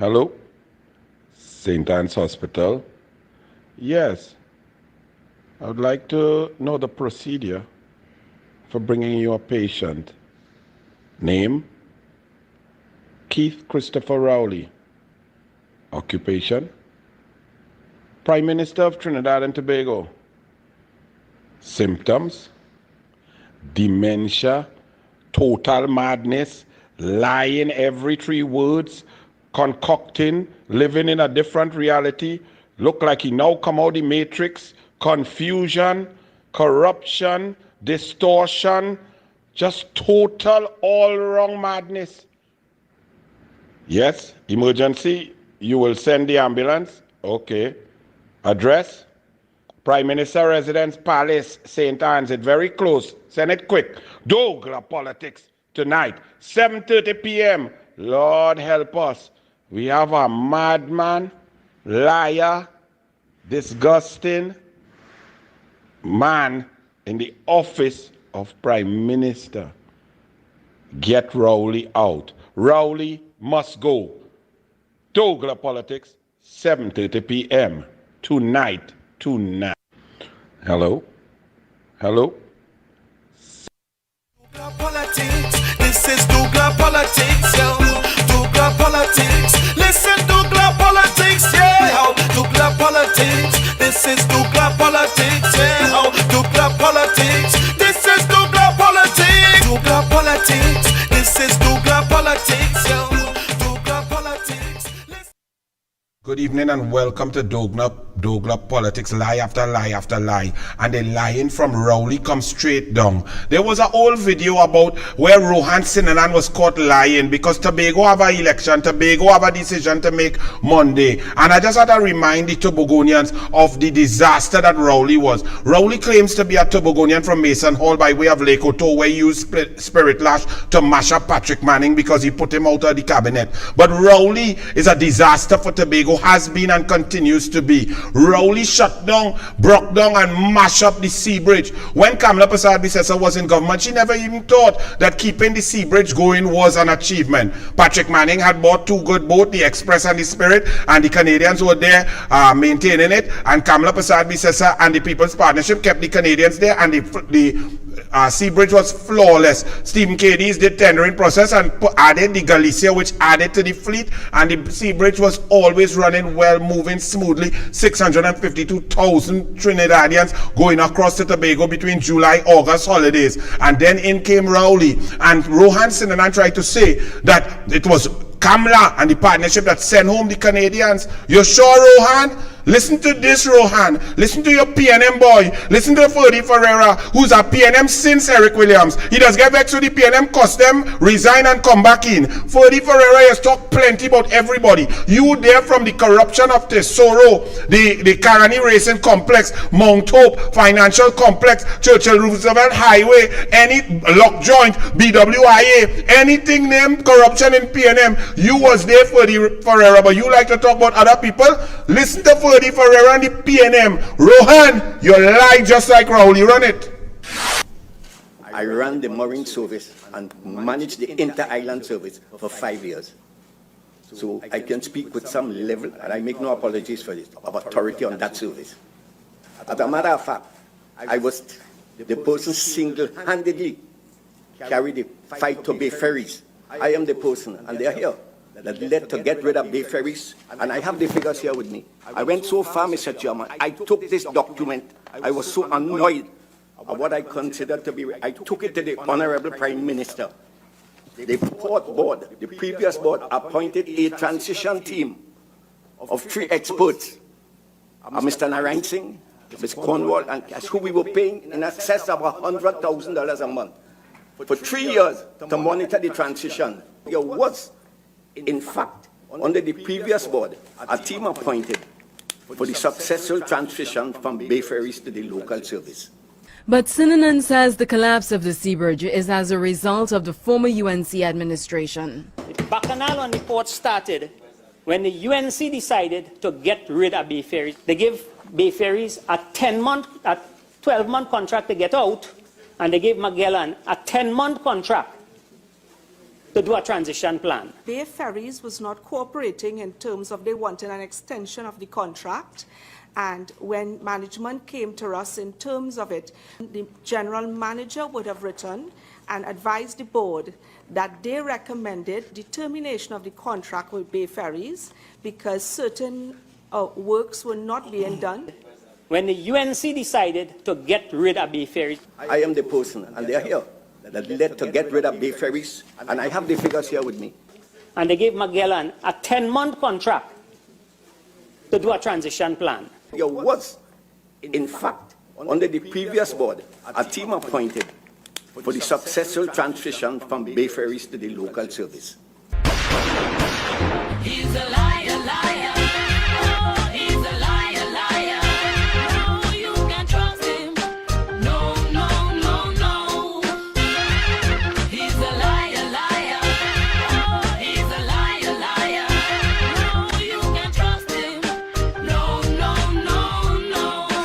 Hello? St. Anne's Hospital? Yes. I would like to know the procedure for bringing you a patient. Name? Keith Christopher Rowley. Occupation? Prime Minister of Trinidad and Tobago. Symptoms? Dementia, total madness, lying every 3 words, concocting, living in a different reality, look like he now come out the matrix, confusion, corruption, distortion, just total all-wrong madness. Yes, emergency, you will send the ambulance. Okay. Address? Prime Minister Residence Palace, St. Anne's. It's very close. Send it quick. douglAR politics tonight, 7:30 p.m. Lord help us. We have a madman, liar, disgusting man in the office of Prime Minister. Get Rowley out. Rowley must go. douglAR politics, 7:30 p.m. Tonight. Hello? Hello? douglAR politics. This is douglAR politics, yo. douglAR politics. Listen, douglAR politics, yeah. douglAR politics. This is douglAR politics, yeah. douglAR politics. This is douglAR politics. douglAR politics. This is douglAR politics, yo. douglAR politics. Good evening and welcome to douglAR politics, lie after lie after lie, and the lying from Rowley comes straight down. There was an old video about where Rohan Sinanan was caught lying because Tobago have an election, Tobago have a decision to make Monday, and I just had to remind the Tobagonians of the disaster that Rowley was. Rowley claims to be a Tobagonian from Mason Hall by way of Lake Oto, where he used spirit lash to mash up Patrick Manning because he put him out of the cabinet. But Rowley is a disaster for Tobago, has been and continues to be. Rowley shut down, broke down and mashed up the Sea Bridge. When Kamala Persad-Bissessar was in government, she never even thought that keeping the Sea Bridge going was an achievement. Patrick Manning had bought 2 good boats, the Express and the Spirit, and the Canadians were there maintaining it, and Kamala Persad-Bissessar and the People's Partnership kept the Canadians there, and the Sea Bridge was flawless. Stephen Cadiz did tendering process and added the Galicia, which added to the fleet, and the Sea Bridge was always running well, moving smoothly. 652,000 Trinidadians going across to Tobago between July-August holidays. And then in came Rowley, and Rohan Sinanan tried to say that it was Kamala and the partnership that sent home the Canadians. You're sure, Rohan? Listen to this, Rohan. Listen to your PNM boy. Listen to Ferdy Ferreira, who's a PNM since Eric Williams. He does get back to the PNM, cost them, resign and come back in. Ferdy Ferreira has talked plenty about everybody. You there from the corruption of Tesoro, the Carani Racing Complex, Mount Hope Financial Complex, Churchill Roosevelt Highway, any lock joint, BWIA, anything named corruption in PNM. You was there, Ferdy Ferreira, but you like to talk about other people? Listen to Ferdy Ferreira and the PNM. Rohan, you lie just like Rowley. Run it. I ran the mooring service and managed the inter-island service for 5 years. So I can speak with some level, and I make no apologies for this, of authority on that service. As a matter of fact, I was the person single-handedly carried the fight to Bay Ferries. I am the person, and they are here, that led to get rid of Bay Ferries, and I have the figures here with me. I went so far, Mr. Chairman, I took this document, I was so annoyed of what I considered to be, I took it to the Honorable Prime Minister. The port board, the previous board, appointed a transition team of 3 experts, Mr. Narayan Singh, Ms. Cornwall, and Cash, who we were paying in excess of $100,000 a month for 3 years to monitor the transition. There was, in fact, under the previous board, a team appointed for the successful transition from Bay Ferries to the local service. But Sinanan says the collapse of the Sea Bridge is as a result of the former UNC administration. The bacchanal on the port started when the UNC decided to get rid of Bay Ferries. They gave Bay Ferries a 12-month contract to get out, and they gave Magellan a 10-month contract to do a transition plan. Bay Ferries was not cooperating in terms of they wanted an extension of the contract. And when management came to us in terms of it, the general manager would have written and advised the board that they recommended the termination of the contract with Bay Ferries because certain works were not being done. When the UNC decided to get rid of Bay Ferries, I am the person, and they are here, that led to get rid of Bay Ferries, and I have the figures here with me. and they gave Magellan a 10-month contract to do a transition plan. There was, in fact, under the previous board, a team appointed for the successful transition from Bay Ferries to the local service. He's a liar, liar. Oh, he's a liar, liar. No, you can't trust him. No, no, no, no. He's a liar, liar. Oh, he's a liar, liar. No, you can't trust him. No, no, no, no.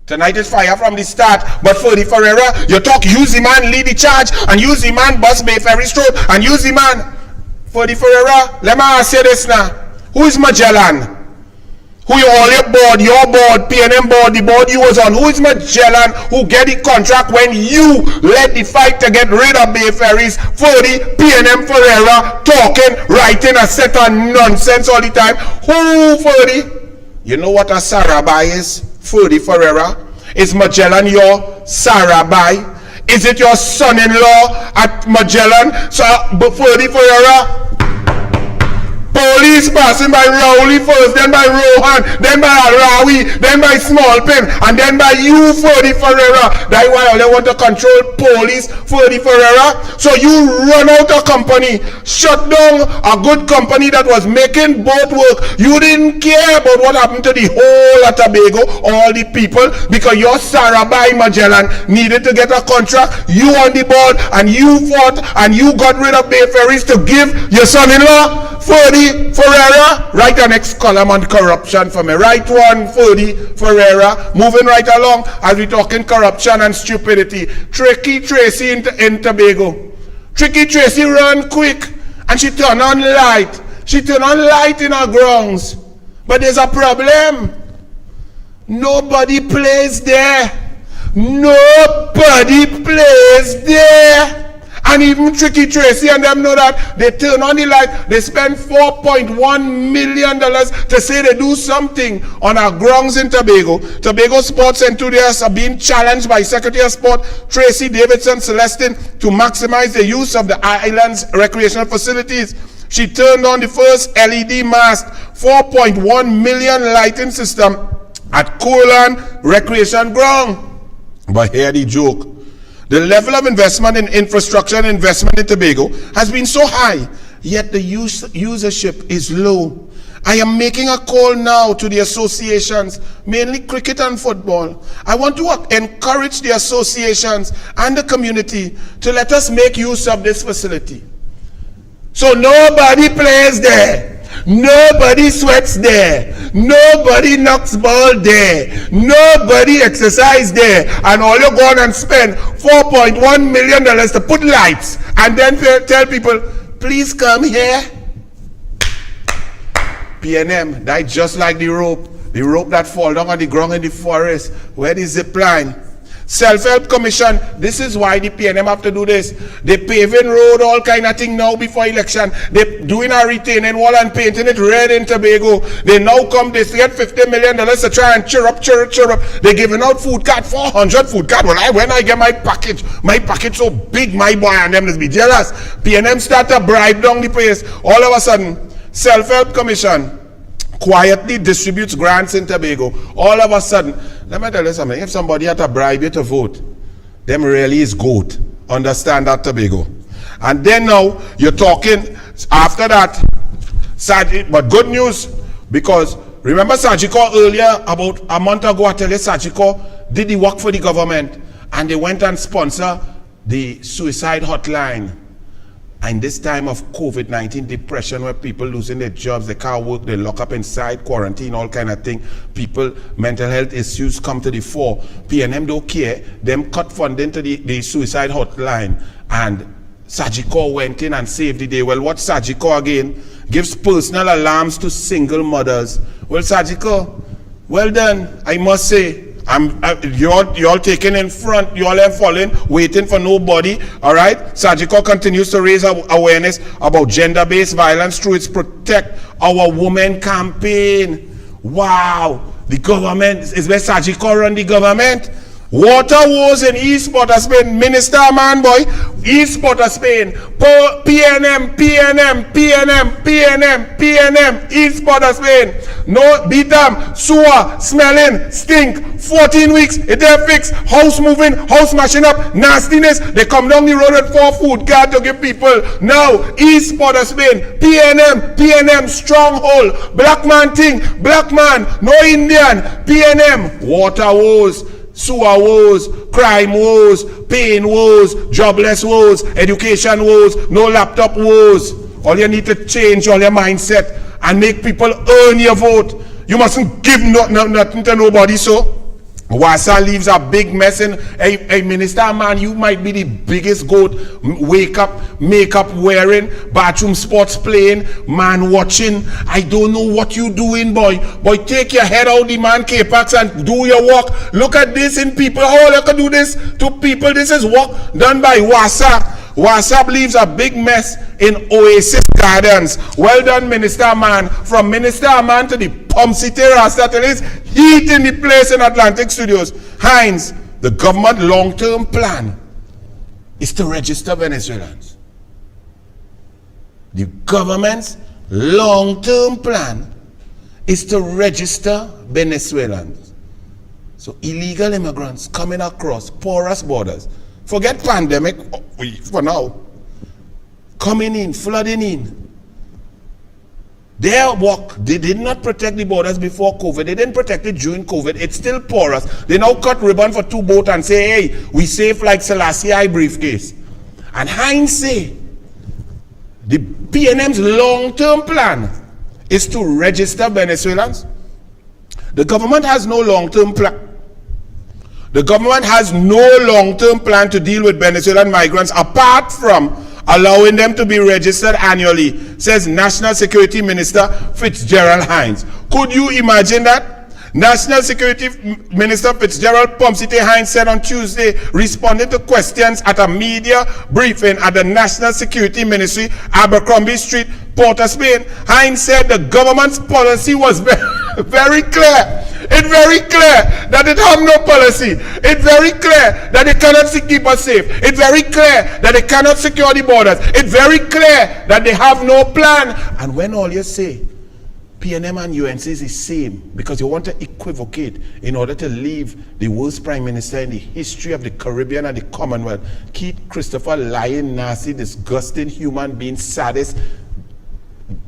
Tonight is fire from the start, but for the Ferreira, you talk use the man lead the charge, and use the man bust Bay Ferries road, and use the man. For the Ferreira, let me ask you this now. Who is Magellan? Who you all your board, PNM board, the board you was on. Who is Magellan who get the contract when you led the fight to get rid of Bay Ferries? For the PNM Ferreira talking, writing a set of nonsense all the time. Who for the? You know what a Sarabai is? For the Ferreira? Is Magellan your Sarabai? Is it your son-in-law at Magellan? So, before the Ferreira, police passing by Rowley first, then by Rohan, then by Arawi, then by Smallpin, and then by you for the Ferreira. That's why they want to control police for the Ferreira. So you run out a company, shut down a good company that was making boat work. You didn't care about what happened to the whole of Tobago, all the people, because your Sarabai Magellan needed to get a contract. You on the board, and you fought, and you got rid of Bay Ferries to give your son-in-law for the Ferreira. Write the next column on corruption for me. Write one for the Ferreira. Moving right along as we talking corruption and stupidity. Tricky Tracy in Tobago. Tricky Tracy run quick and she turn on light. She turn on light in her grounds. But there's a problem. Nobody plays there. Nobody plays there. And even Tricky Tracy and them know that. They turn on the light. They spend $4.1 million to say they do something on our grounds in Tobago. Tobago sports enthusiasts are being challenged by Secretary of Sport Tracy Davidson Celestin to maximize the use of the island's recreational facilities. She turned on the first LED mast, 4.1 million lighting system at Colan Recreation Ground. But here the joke. The level of investment in infrastructure and investment in Tobago has been so high, yet the usership is low. I am making a call now to the associations, mainly cricket and football. I want to encourage the associations and the community to let us make use of this facility. So nobody plays there. Nobody sweats there. Nobody knocks ball there. Nobody exercise there. And all you go on and spend $4.1 million to put lights and then tell people, please come here. PNM, that's just like the rope that fall down on the ground in the forest. Where the zip line? Self-Help Commission, this is why the PNM have to do this. They paving road, all kind of thing now before election. They doing a retaining wall and painting it red in Tobago. They now come, they get $50 million to try and chirrup. They giving out food card, 400 food card. Well, when I get my package so big, my boy and them just be jealous. PNM start to bribe down the place. All of a sudden, Self-Help Commission quietly distributes grants in Tobago. All of a sudden, let me tell you something, if somebody had to bribe you to vote, them really is goat. Understand that, Tobago. And then now, you're talking, after that, but good news, because remember Sajiko earlier, about a month ago, I tell you Sajiko did the work for the government, and they went and sponsored the suicide hotline. And this time of COVID-19 depression, where people losing their jobs, they can't work, they lock up inside, quarantine, all kind of thing. People, mental health issues come to the fore. PNM don't care. Them cut funding to the suicide hotline. And Sagicor went in and saved the day. Well, what Sagicor again? Gives personal alarms to single mothers. Well, Sagicor, well done, I must say. You're taking in front, you're following, waiting for nobody, all right? Sagicor continues to raise awareness about gender-based violence through its Protect Our Women campaign. Wow, the government, is where Sagicor run the government? Water woes in East Port of Spain, Minister man boy, East Port of Spain, PNM, East Port of Spain, no, beat them, sewer, smelling, stink, 14 weeks, it there fix, house moving, house mashing up, nastiness, they come down the road with 4 food cards to give people, now, East Port of Spain, PNM, stronghold, black man thing, black man, no Indian, PNM, water woes, sewer woes, crime woes, pain woes, jobless woes, education woes, no laptop woes. All you need to change all your mindset and make people earn your vote. You mustn't give nothing to nobody. So Wassa leaves a big mess in. Hey, minister man, you might be the biggest goat. Wake up, makeup wearing, bathroom sports playing, man watching. I don't know what you doing, boy. Boy, take your head out the man K-Pax and do your work. Look at this in people. How you can do this to people? This is work done by Wassa. Wassa leaves a big mess in Oasis Gardens. Well done, Minister Man. From Minister Man to the Pump City Rasta till it's heat in the place in Atlantic Studios. Hines, the government long-term plan is to register Venezuelans. The government's long-term plan is to register Venezuelans. So illegal immigrants coming across porous borders. Forget pandemic for now. Coming in, flooding in. Their work, they did not protect the borders before COVID. They didn't protect it during COVID. It's still porous. They now cut ribbon for 2 boats and say, hey, we safe like Selassie I briefcase. And Hines say, the PNM's long-term plan is to register Venezuelans. The government has no long-term plan. The government has no long-term plan to deal with Venezuelan migrants apart from allowing them to be registered annually, says National Security Minister Fitzgerald Hines. Could you imagine that? National Security Minister Fitzgerald Pumcity Hines said on Tuesday, responding to questions at a media briefing at the National Security Ministry, Abercrombie Street, Port of Spain. Hines said the government's policy was very clear. It's very clear that it have no policy. It's very clear that they cannot keep us safe. It's very clear that they cannot secure the borders. It's very clear that they have no plan. And when all you say, PNM and UNC is the same, because you want to equivocate in order to leave the worst prime minister in the history of the Caribbean and the Commonwealth, Keith Christopher, lying, nasty, disgusting human being, saddest,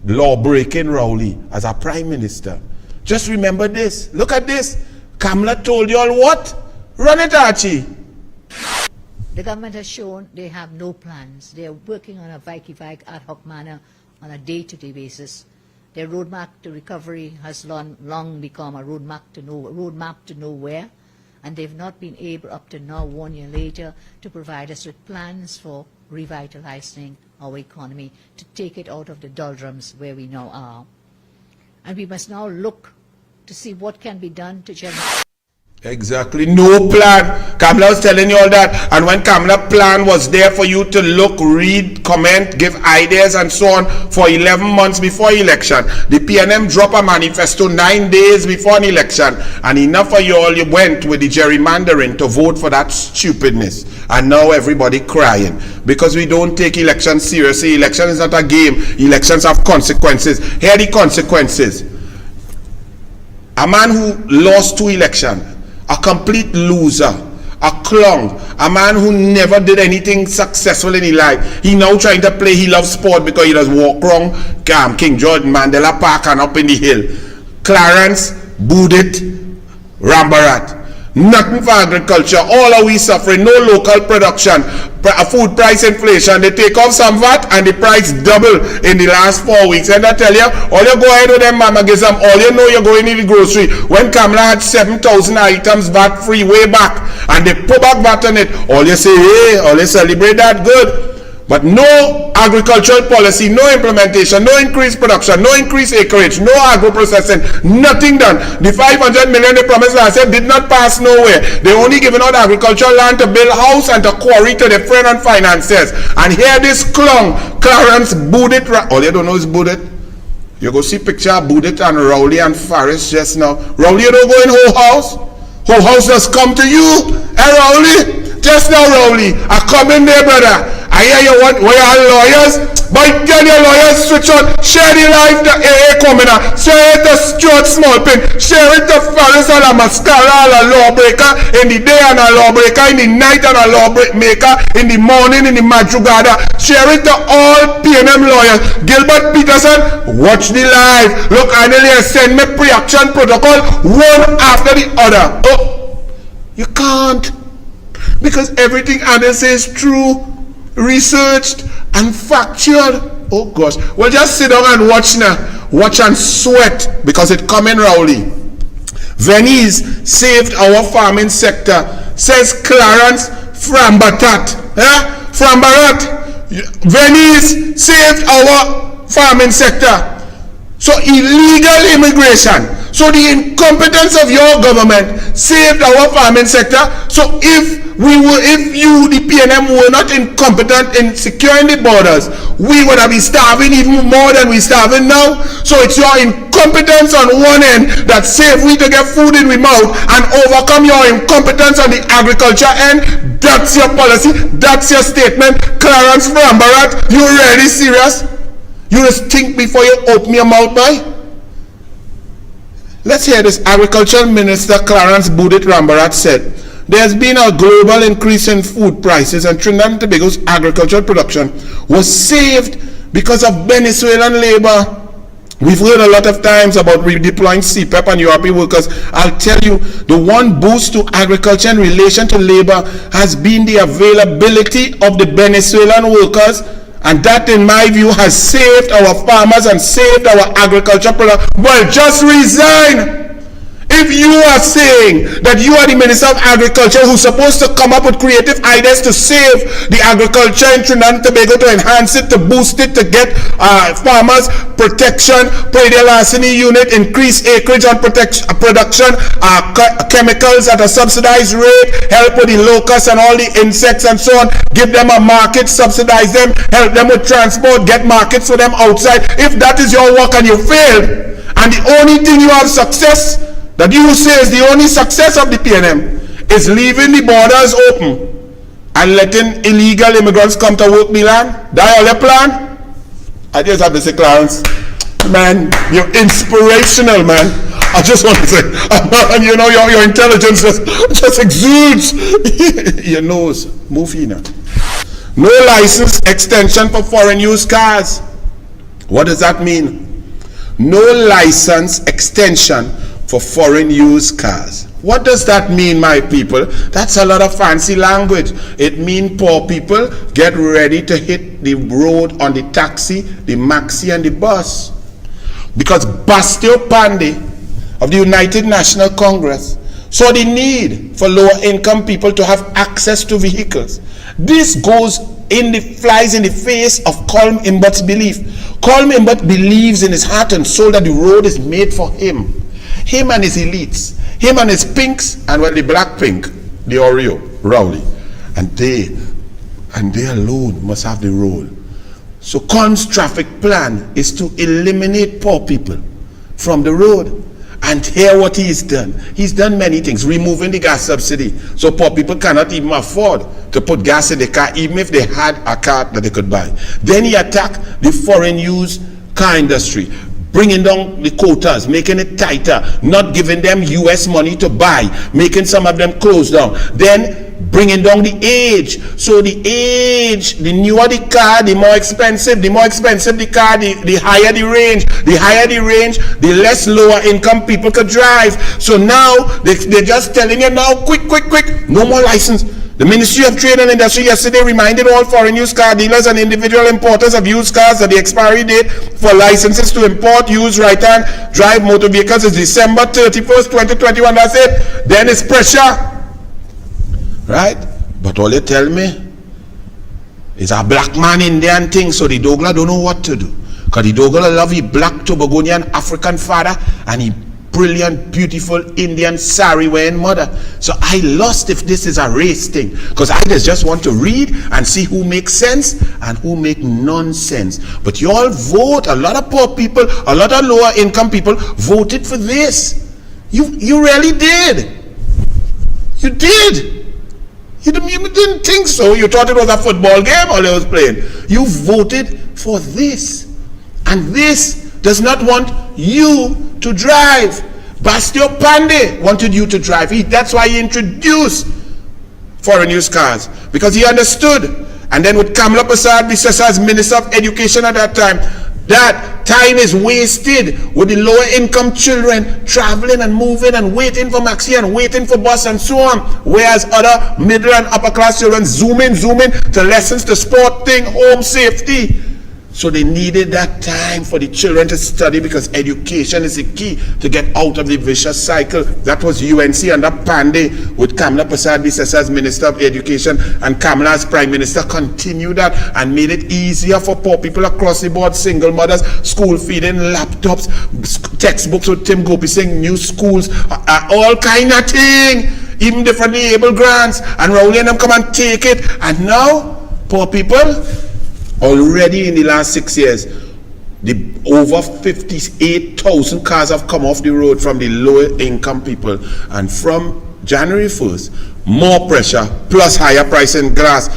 law-breaking Rowley as a prime minister. Just remember this. Look at this. Kamala told you all what? Run it, Archie. The government has shown they have no plans. They are working on a Vicky-Vike ad hoc manner on a day-to-day basis. Their roadmap to recovery has long become a roadmap to nowhere, and they've not been able up to now, 1 year later, to provide us with plans for revitalizing our economy, to take it out of the doldrums where we now are. And we must now look to see what can be done to generate. Exactly. No plan. Kamala was telling you all that. And when Kamala's plan was there for you to look, read, comment, give ideas and so on for 11 months before election. The PNM dropped a manifesto 9 days before an election. And enough of you all, you went with the gerrymandering to vote for that stupidness. And now everybody crying. Because we don't take elections seriously. Election is not a game. Elections have consequences. Here are the consequences. A man who lost 2 elections. A complete loser, a clown, a man who never did anything successful in his life. He now trying to play, he loves sport because he does walk wrong. King George, Mandela Park and up in the hill. Clarence, Boudit, Rambarat. Nothing for agriculture. All are we suffering. No local production. Food price inflation. They take off some VAT and the price double in the last 4 weeks. And I tell you, all you go ahead with them mammagism, all you know you're going in the grocery. When Kamala had 7,000 items VAT free way back and they put back VAT on it, all you say, hey, all you celebrate that, good. But no agricultural policy, no implementation, no increased production, no increased acreage, no agro-processing, nothing done. The 500 million they promised last year did not pass nowhere. They only given out agricultural land to build house and to quarry to their friend and financiers. And here this clown, Clarence Boudit, all you don't know is Boudit. You go see picture of Boudit and Rowley and Faris just now. Rowley, you don't go in whole house. Whole house just come to you. Hey, Rowley? Just now, Rowley, I come in there, brother. I hear you want, where you are lawyers, but get your lawyers switch on. Share the life to AA Commoner. Share it to Stuart Smallpin. Share it to Faris and a Mascara, a lawbreaker in the day and a lawbreaker in the night and a lawmaker in the morning in the madrugada. Share it to all PNM lawyers. Gilbert Peterson, watch the live. Look, Anil here, send me pre-action protocol one after the other. Oh, you can't. Because everything Anil says is true, researched, and factual. Oh gosh. Well, just sit down and watch now. Watch and sweat because it coming, Rowley. Venice saved our farming sector, says Clarence Frambatat. Frambarat. Venice saved our farming sector. So illegal immigration. So the incompetence of your government saved our farming sector. So if you, the PNM, were not incompetent in securing the borders, we would have been starving even more than we're starving now. So it's your incompetence on one end that saved we to get food in our mouth and overcome your incompetence on the agriculture end. That's your policy. That's your statement. Clarence Frambarat, you really serious? You just think before you open your mouth, boy? Let's hear this. Agricultural Minister Clarence Boudit Rambarat said, there's been a global increase in food prices and Trinidad and Tobago's agricultural production was saved because of Venezuelan labor. We've heard a lot of times about redeploying CPEP and European workers. I'll tell you, the one boost to agriculture in relation to labor has been the availability of the Venezuelan workers. And that, in my view, has saved our farmers and saved our agriculture product. Well, just resign. If you are saying that you are the Minister of Agriculture who's supposed to come up with creative ideas to save the agriculture in Trinidad and Tobago, to enhance it, to boost it, to get farmers protection, payday larceny unit, increase acreage on production, chemicals at a subsidized rate, help with the locusts and all the insects and so on, give them a market, subsidize them, help them with transport, get markets for them outside. If that is your work and you failed, and the only thing you have success, that you say is the only success of the PNM, is leaving the borders open and letting illegal immigrants come to work the land. That all your plan? I just have to say, Clarence, man, you're inspirational, man. I just want to say, you know, your intelligence just exudes. Your nose, move here now. No license extension for foreign use cars. What does that mean? No license extension for foreign use cars. What does that mean, my people? That's a lot of fancy language. It means poor people get ready to hit the road on the taxi, the maxi, and the bus. Because Bastio Pandey of the United National Congress saw the need for lower income people to have access to vehicles. This flies in the face of Colm Imbat's belief. Colm Imbat believes in his heart and soul that the road is made for him. Him and his elites, him and his pinks, and well, the black pink, the Oreo, Rowley, and they alone must have the role. So Colm's traffic plan is to eliminate poor people from the road. And hear what he's done. He's done many things, removing the gas subsidy, so poor people cannot even afford to put gas in the car, even if they had a car that they could buy. Then he attacked the foreign use car industry, bringing down the quotas, making it tighter, not giving them US money to buy, making some of them close down. Then bringing down the age. So the age, the newer the car, the more expensive the car, the higher the range. The higher the range, the less lower income people could drive. So now they're just telling you now, quick, no more license. The Ministry of Trade and Industry yesterday reminded all foreign used car dealers and individual importers of used cars that the expiry date for licenses to import, use, right-hand drive motor vehicles is December 31st, 2021. That's it. Then it's pressure. Right? But all you tell me It's a black man Indian thing, so the douglAR don't know what to do. Because the douglAR love his black Tobagonian African father and he brilliant, beautiful Indian sari wearing mother. So I lost if this is a race thing. Because I just want to read and see who makes sense and who make nonsense. But you all vote, a lot of poor people, a lot of lower income people voted for this. You really did. You did. You didn't think so. You thought it was a football game all they was playing. You voted for this. And this does not want you to drive. Bastio Pandey wanted you to drive. That's why he introduced foreign use cars. Because he understood. And then with Kamala Prasad Bisesa as Minister of Education at that time, that time is wasted with the lower income children traveling and moving and waiting for maxi and waiting for bus and so on. Whereas other middle and upper class children zoom in to lessons, to sport thing, home safety. So they needed that time for the children to study because education is the key to get out of the vicious cycle. That was UNC under Pandey with Kamala Prasad Bisesa as Minister of Education, and Kamala as Prime Minister continued that and made it easier for poor people across the board, single mothers, school feeding, laptops, textbooks with Tim Gopi saying new schools, all kind of thing, even differently able grants, and Rowley and them come and take it. And now, poor people, already in the last 6 years, the over 58,000 cars have come off the road from the lower income people. And from January 1st, more pressure plus higher price in gas.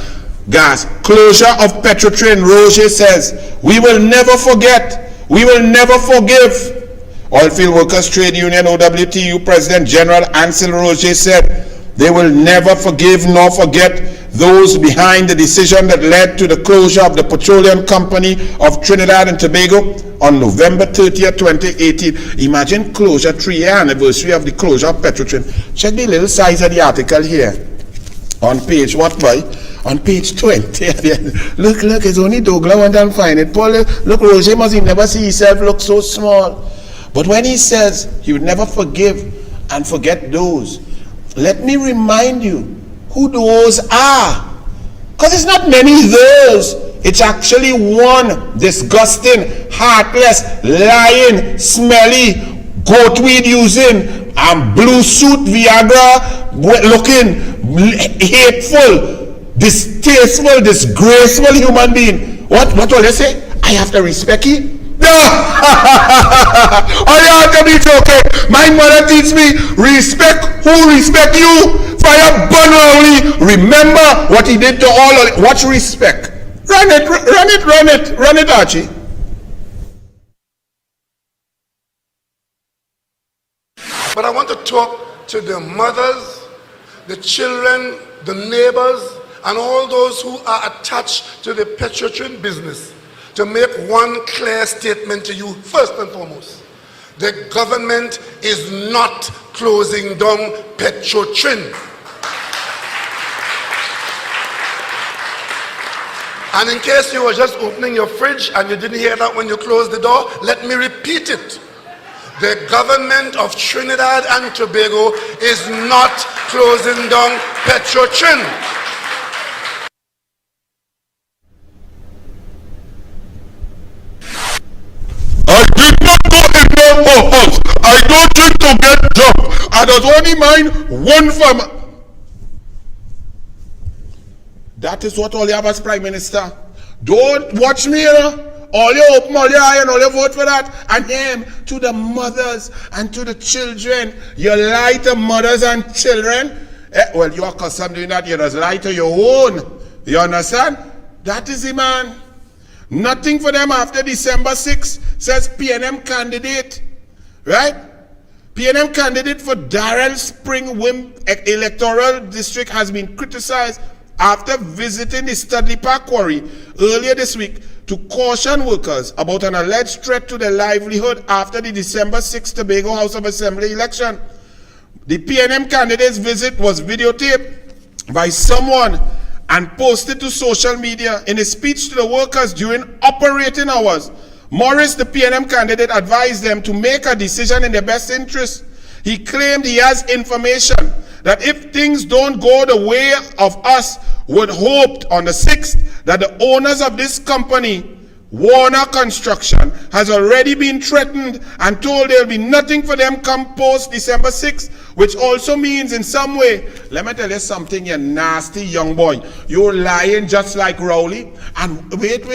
Closure of Petrotrain, Roger says, we will never forget, we will never forgive. Oilfield Workers Trade Union, OWTU President General Anil Roger said, they will never forgive nor forget those behind the decision that led to the closure of the Petroleum Company of Trinidad and Tobago on November 30th, 2018. Imagine closure, 3-year anniversary of the closure of Petrotrain. Check the little size of the article here. On page, what boy? On page 20. Look, it's only douglAR went and find it. Paul, look, Roger must never see himself look so small. But when he says he would never forgive and forget those, let me remind you who those are. Because it's not many those. It's actually one disgusting, heartless, lying, smelly, goatweed using, blue suit, Viagra looking, hateful, distasteful, disgraceful human being. What will they say? I have to respect you? No! Oh, you have to be joking. My mother teach me, respect who respect you. Fire Bunrawley. Remember what he did to all of it. Watch respect. Run it, Archie. But I want to talk to the mothers, the children, the neighbors, and all those who are attached to the Petrotrain business to make one clear statement to you. First and foremost, the government is not closing down Petrotrain. And in case you were just opening your fridge and you didn't hear that when you closed the door, let me repeat it. The government of Trinidad and Tobago is not closing down Petrotrain. I did not go in your house. I don't drink to get drunk. I don't only mind one farmer. That is what all you have as Prime Minister. Don't watch me, All you open all your eye and all you vote for that. And him to the mothers and to the children. You lie to mothers and children. Well, you are accustomed doing that. You just lie to your own. You understand? That is the man. Nothing for them after December 6, says PNM candidate. Right? PNM candidate for Darrell Spring Wim electoral district has been criticized after visiting the Studley Park quarry earlier this week to caution workers about an alleged threat to their livelihood after the December 6 Tobago House of Assembly election. The PNM candidate's visit was videotaped by someone and posted to social media. In a speech to the workers during operating hours, Morris, the PNM candidate, advised them to make a decision in their best interest. He claimed he has information that if things don't go the way of us would hoped on the 6th, that the owners of this company, Warner Construction, has already been threatened and told there'll be nothing for them come post December 6th, which also means in some way, let me tell you something, you nasty young boy, you're lying just like Rowley. And wait,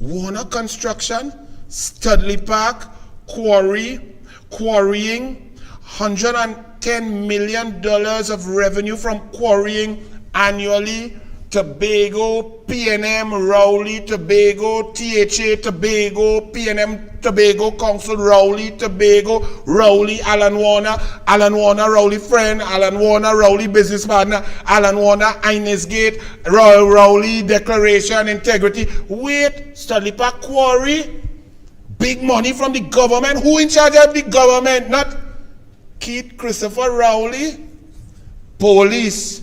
Warner Construction, Studley Park, quarrying $110 million of revenue from quarrying annually. Tobago, PNM, Rowley, Tobago, THA, Tobago, PNM, Tobago, Council, Rowley, Tobago, Rowley, Alan Warner, Rowley friend, Alan Warner, Rowley business partner, Alan Warner, Ines Gate, Rowley, Declaration, Integrity. Wait, Studley Park Quarry, big money from the government. Who in charge of the government? Not Keith Christopher Rowley. Police,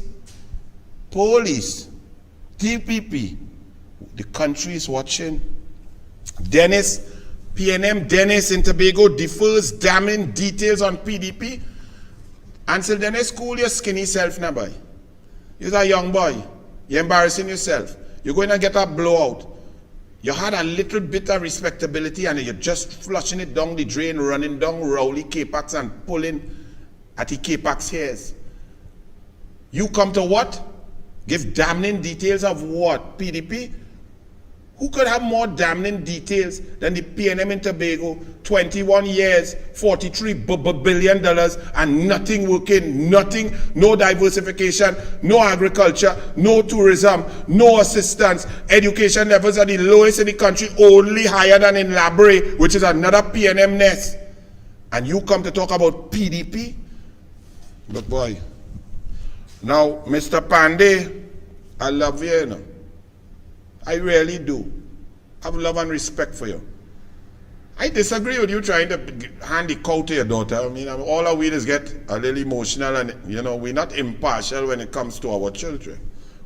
DPP, the country is watching. Dennis, PNM Dennis in Tobago defers damning details on PDP. Ansel Dennis, cool your skinny self now, boy. You're a young boy. You're embarrassing yourself. You're going to get a blowout. You had a little bit of respectability and you're just flushing it down the drain, running down Rowley K-Pax and pulling at the K-Pax hairs. You come to what? Give damning details of what? PDP? Who could have more damning details than the PNM in Tobago? 21 years, $43 billion, and nothing working, nothing, no diversification, no agriculture, no tourism, no assistance. Education levels are the lowest in the country, only higher than in Labre, which is another PNM nest. And you come to talk about PDP? But boy, now, Mr. Pandey, I love you, you know. I really do. I have love and respect for you. I disagree with you trying to hand the cow to your daughter. I mean, all our leaders get a little emotional and, you know, we're not impartial when it comes to our children.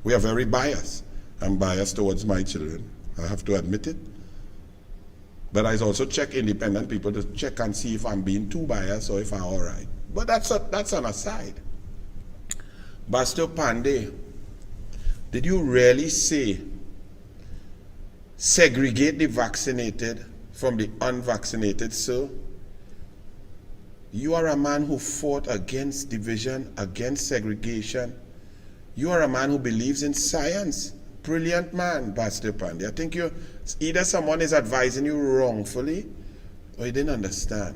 We are very biased. I'm biased towards my children. I have to admit it. But I also check independent people to check and see if I'm being too biased or if I'm all right. But that's an aside. Pastor Pandey, did you really say segregate the vaccinated from the unvaccinated, sir? You are a man who fought against division, against segregation. You are a man who believes in science. Brilliant man, Pastor Pandey. I think either someone is advising you wrongfully or you didn't understand.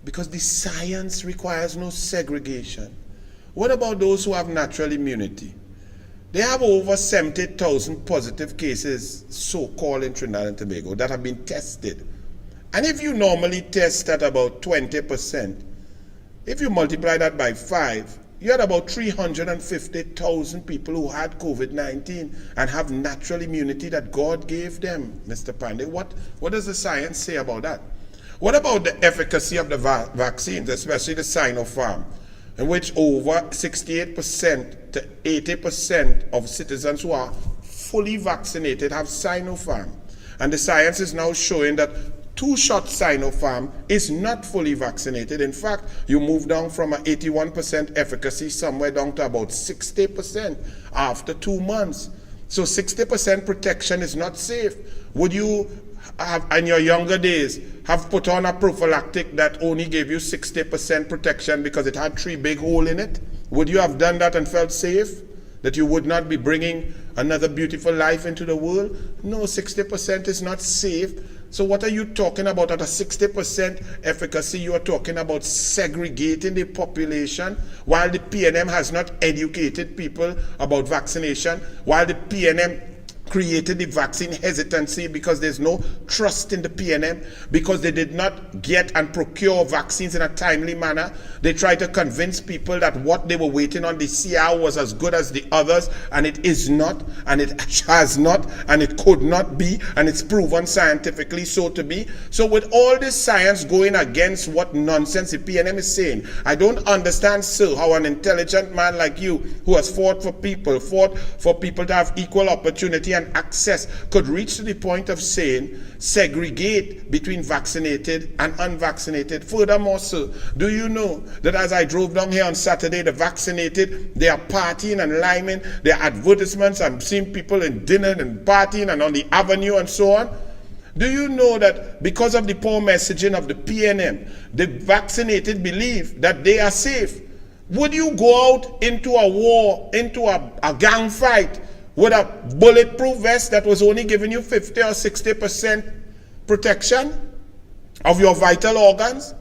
Because the science requires no segregation. What about those who have natural immunity? They have over 70,000 positive cases, so-called, in Trinidad and Tobago that have been tested. And if you normally test at about 20%, if you multiply that by 5, you had about 350,000 people who had COVID-19 and have natural immunity that God gave them, Mr. Pandey. What does the science say about that? What about the efficacy of the vaccines, especially the Sinopharm, in which over 68% to 80% of citizens who are fully vaccinated have Sinopharm. And the science is now showing that 2-shot Sinopharm is not fully vaccinated. In fact, you move down from an 81% efficacy somewhere down to about 60% after 2 months. So 60% protection is not safe. Would you have, in your younger days, have put on a prophylactic that only gave you 60% protection because it had 3 big holes in it? Would you have done that and felt safe? That you would not be bringing another beautiful life into the world? No, 60% is not safe. So what are you talking about? At a 60% efficacy, you are talking about segregating the population while the PNM has not educated people about vaccination, while the PNM created the vaccine hesitancy because there's no trust in the PNM, because they did not get and procure vaccines in a timely manner. They tried to convince people that what they were waiting on, the CR, was as good as the others, and it is not, and it has not, and it could not be, and it's proven scientifically so to be. So with all this science going against what nonsense the PNM is saying, I don't understand, sir, how an intelligent man like you, who has fought for people to have equal opportunity and access could reach to the point of saying segregate between vaccinated and unvaccinated. Furthermore, sir, do you know that as I drove down here on Saturday, the vaccinated, they are partying and liming, their advertisements, I'm seeing people in dinner and partying and on the avenue and so on. Do you know that because of the poor messaging of the PNM, the vaccinated believe that they are safe? Would you go out into a war, into a gang fight with a bulletproof vest that was only giving you 50 or 60% protection of your vital organs?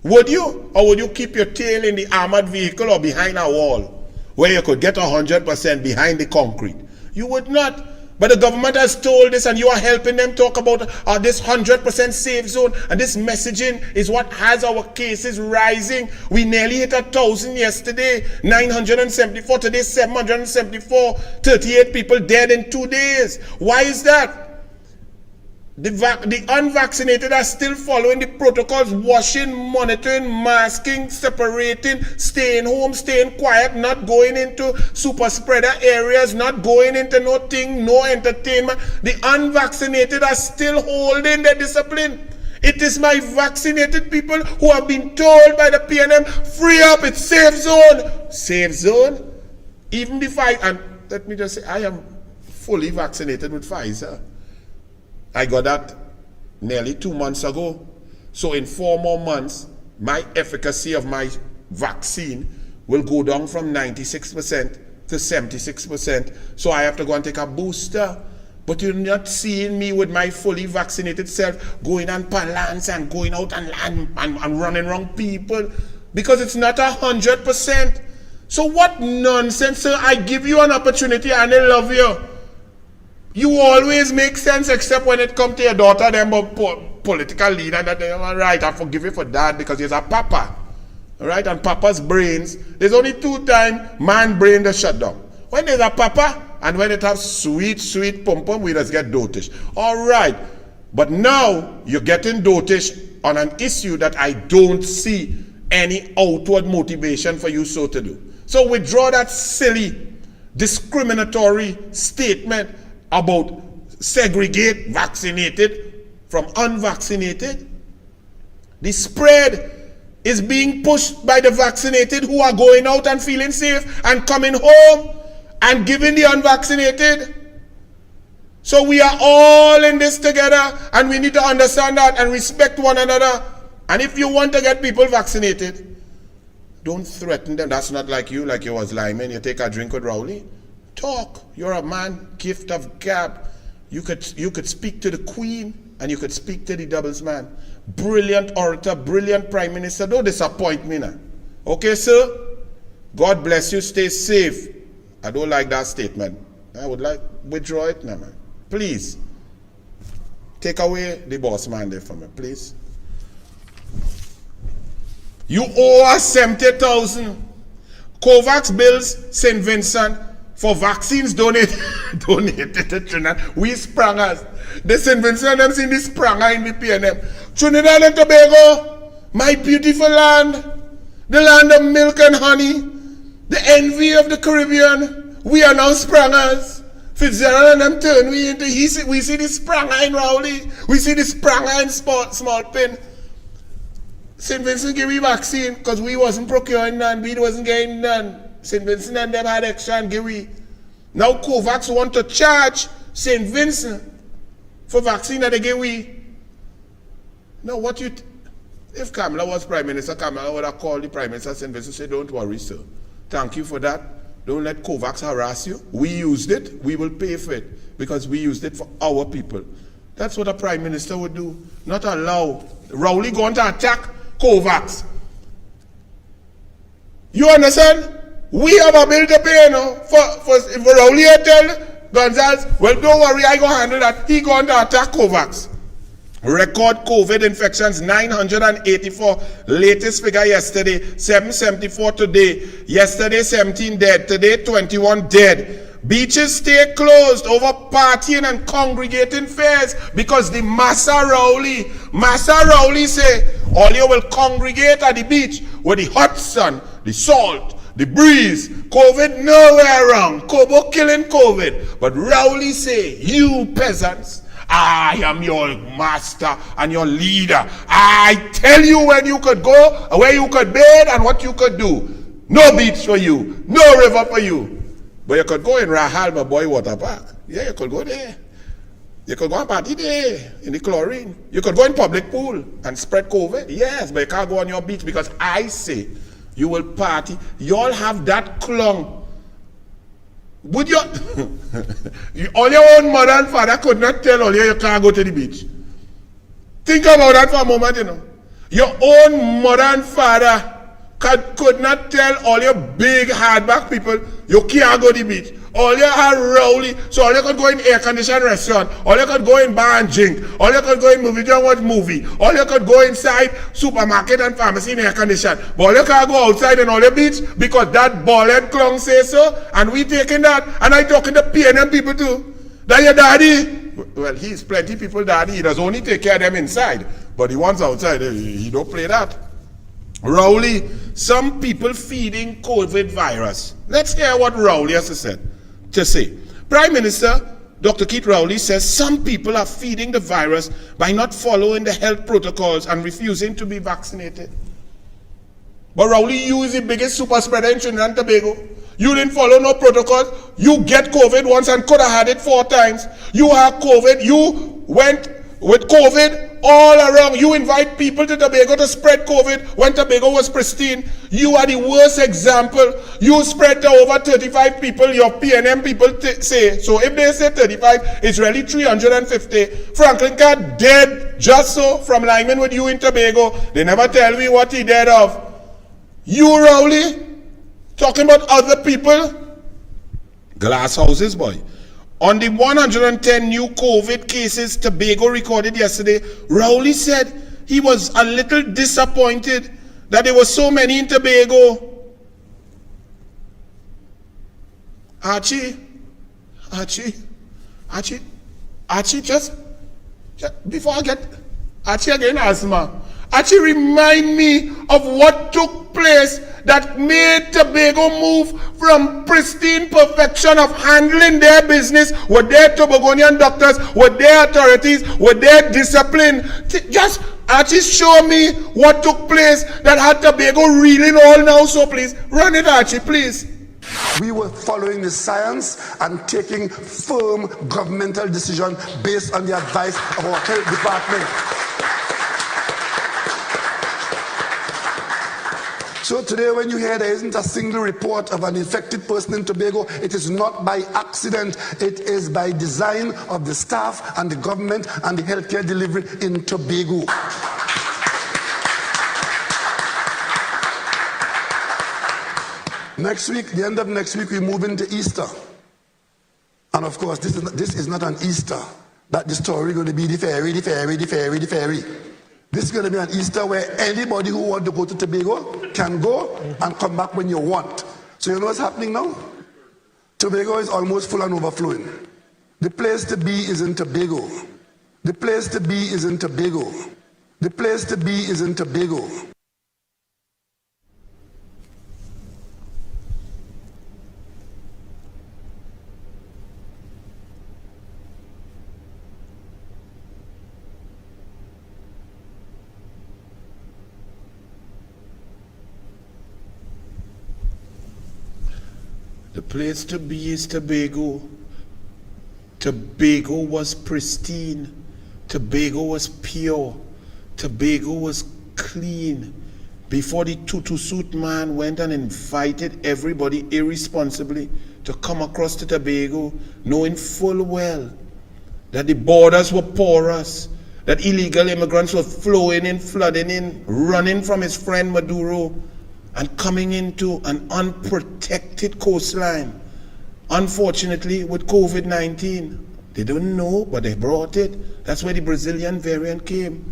Would you? Or would you keep your tail in the armored vehicle or behind a wall where you could get 100% behind the concrete? You would not. But the government has told this, and you are helping them talk about this 100% safe zone. And this messaging is what has our cases rising. We nearly hit 1,000 yesterday, 974, today 774, 38 people dead in 2 days. Why is that? The unvaccinated are still following the protocols, washing, monitoring, masking, separating, staying home, staying quiet, not going into super spreader areas, not going into no entertainment. The unvaccinated are still holding their discipline. It is my vaccinated people who have been told by the PNM, free up, it's safe zone. Safe zone? Even the Pfizer, and let me just say, I am fully vaccinated with Pfizer. I got that nearly 2 months ago. So in 4 more months, my efficacy of my vaccine will go down from 96% to 76%. So I have to go and take a booster. But you're not seeing me with my fully vaccinated self going on balance and going out and running around people, because it's not 100%. So what nonsense, sir? I give you an opportunity and I love you. You always make sense except when it comes to your daughter, them political leader, that they are right, I forgive you for that because he's a papa. Alright, and papa's brains, there's only 2 times man brain that shut down. When there's a papa and when it has sweet pum-pum, we just get dotish. Alright, but now you're getting dotish on an issue that I don't see any outward motivation for you so to do. So withdraw that silly, discriminatory statement about segregate vaccinated from unvaccinated. The spread is being pushed by the vaccinated who are going out and feeling safe and coming home and giving the unvaccinated. So we are all in this together, and we need to understand that and respect one another. And if you want to get people vaccinated, don't threaten them. That's not like you was Lyman. You take a drink with Rowley. Talk. You're a man, gift of gab. You could speak to the Queen and you could speak to the doubles man. Brilliant orator, brilliant Prime Minister. Don't disappoint me now. Okay, sir? God bless you. Stay safe. I don't like that statement. I would like withdraw it now, man. Please. Take away the boss man there from me, please. You owe us 70,000. COVAX bills, St. Vincent, for vaccines donated to Trinidad. We sprangers. The St. Vincent them seen this spranger in the PNM. Trinidad and Tobago, my beautiful land, the land of milk and honey, the envy of the Caribbean. We are now sprangers. Fitzgerald and them turn we into, we see the spranger in Rowley, we see the spranger in Small Pin. St. Vincent gave we vaccine because we wasn't procuring none, we wasn't getting none. St. Vincent and them had extra and give we. Now COVAX want to charge St. Vincent for vaccine that they give we. Now what you, if Kamala was Prime Minister, Kamala would have called the Prime Minister St. Vincent and say, don't worry, sir. Thank you for that. Don't let COVAX harass you. We used it, we will pay for it because we used it for our people. That's what a Prime Minister would do. Not allow Rowley going to attack COVAX. You understand? We have a bill to pay, you know, for Rowley tell Gonzalez, well, don't worry, I go handle that. He going to attack COVAX. Record COVID infections, 984. Latest figure yesterday, 774 today. Yesterday, 17 dead. Today, 21 dead. Beaches stay closed over partying and congregating fairs because the Massa Rowley say, all you will congregate at the beach with the hot sun, the salt, the breeze, COVID nowhere wrong. Kobo killing COVID. But Rowley say, you peasants, I am your master and your leader. I tell you when you could go, where you could bathe and what you could do. No beach for you, no river for you. But you could go in Rahal, my boy, water park. Yeah, you could go there. You could go and party there in the chlorine. You could go in public pool and spread COVID. Yes, but you can't go on your beach because I say you will party. You all have that clung. Would you? All your own mother and father could not tell all you can't go to the beach. Think about that for a moment, you know. Your own mother and father could not tell all your big hardback people you can't go to the beach. All you are Rowley, so all you could go in air-conditioned restaurant, all you could go in bar and drink, all you could go in movie and watch movie, all you could go inside supermarket and pharmacy in air-condition, but all you can't go outside and all your beach because that bald-head clown say so, and we taking that, and I talking to PNM people too. That your daddy? Well, he's plenty people daddy, he does only take care of them inside, but the ones outside, he don't play that. Rowley, some people feeding COVID virus. Let's hear what Rowley has to say. Prime Minister Dr. Keith Rowley says some people are feeding the virus by not following the health protocols and refusing to be vaccinated. But Rowley, you is the biggest super spreader in Trinidad and Tobago. You didn't follow no protocols. You get COVID once and could have had it 4 times. You have COVID. You went with COVID all around. You invite people to Tobago to spread COVID when Tobago was pristine. You are the worst example. You spread to over 35 people, your PNM people say. So if they say 35, it's really 350. Franklin Cat dead just so from lineman with you in Tobago. They never tell me what he dead of. You, Rowley, talking about other people? Glass houses, boy. On the 110 new COVID cases Tobago recorded yesterday, Rowley said he was a little disappointed that there were so many in Tobago. Archie, just before I get Archie again, asthma. Archie, remind me of what took place that made Tobago move from pristine perfection of handling their business with their Tobagonian doctors, with their authorities, with their discipline. Just, Archie, show me what took place that had Tobago reeling all now. So please, run it, Archie, please. We were following the science and taking firm governmental decisions based on the advice of our health department. So today when you hear there isn't a single report of an infected person in Tobago, it is not by accident, it is by design of the staff and the government and the healthcare delivery in Tobago. Next week, the end of next week, we move into Easter. And of course, this is not an Easter. That the story is going to be the ferry. This is going to be an Easter where anybody who wants to go to Tobago can go and come back when you want. So you know what's happening now? Tobago is almost full and overflowing. The place to be is in Tobago. The place to be is in Tobago. The place to be is in Tobago. The place to be is Tobago. Tobago was pristine. Tobago was pure. Tobago was clean. Before the tutu suit man went and invited everybody irresponsibly to come across to Tobago, knowing full well that the borders were porous, that illegal immigrants were flowing in, flooding in, running from his friend Maduro, and coming into an unprotected coastline. Unfortunately, with COVID-19, they don't know, but they brought it. That's where the Brazilian variant came.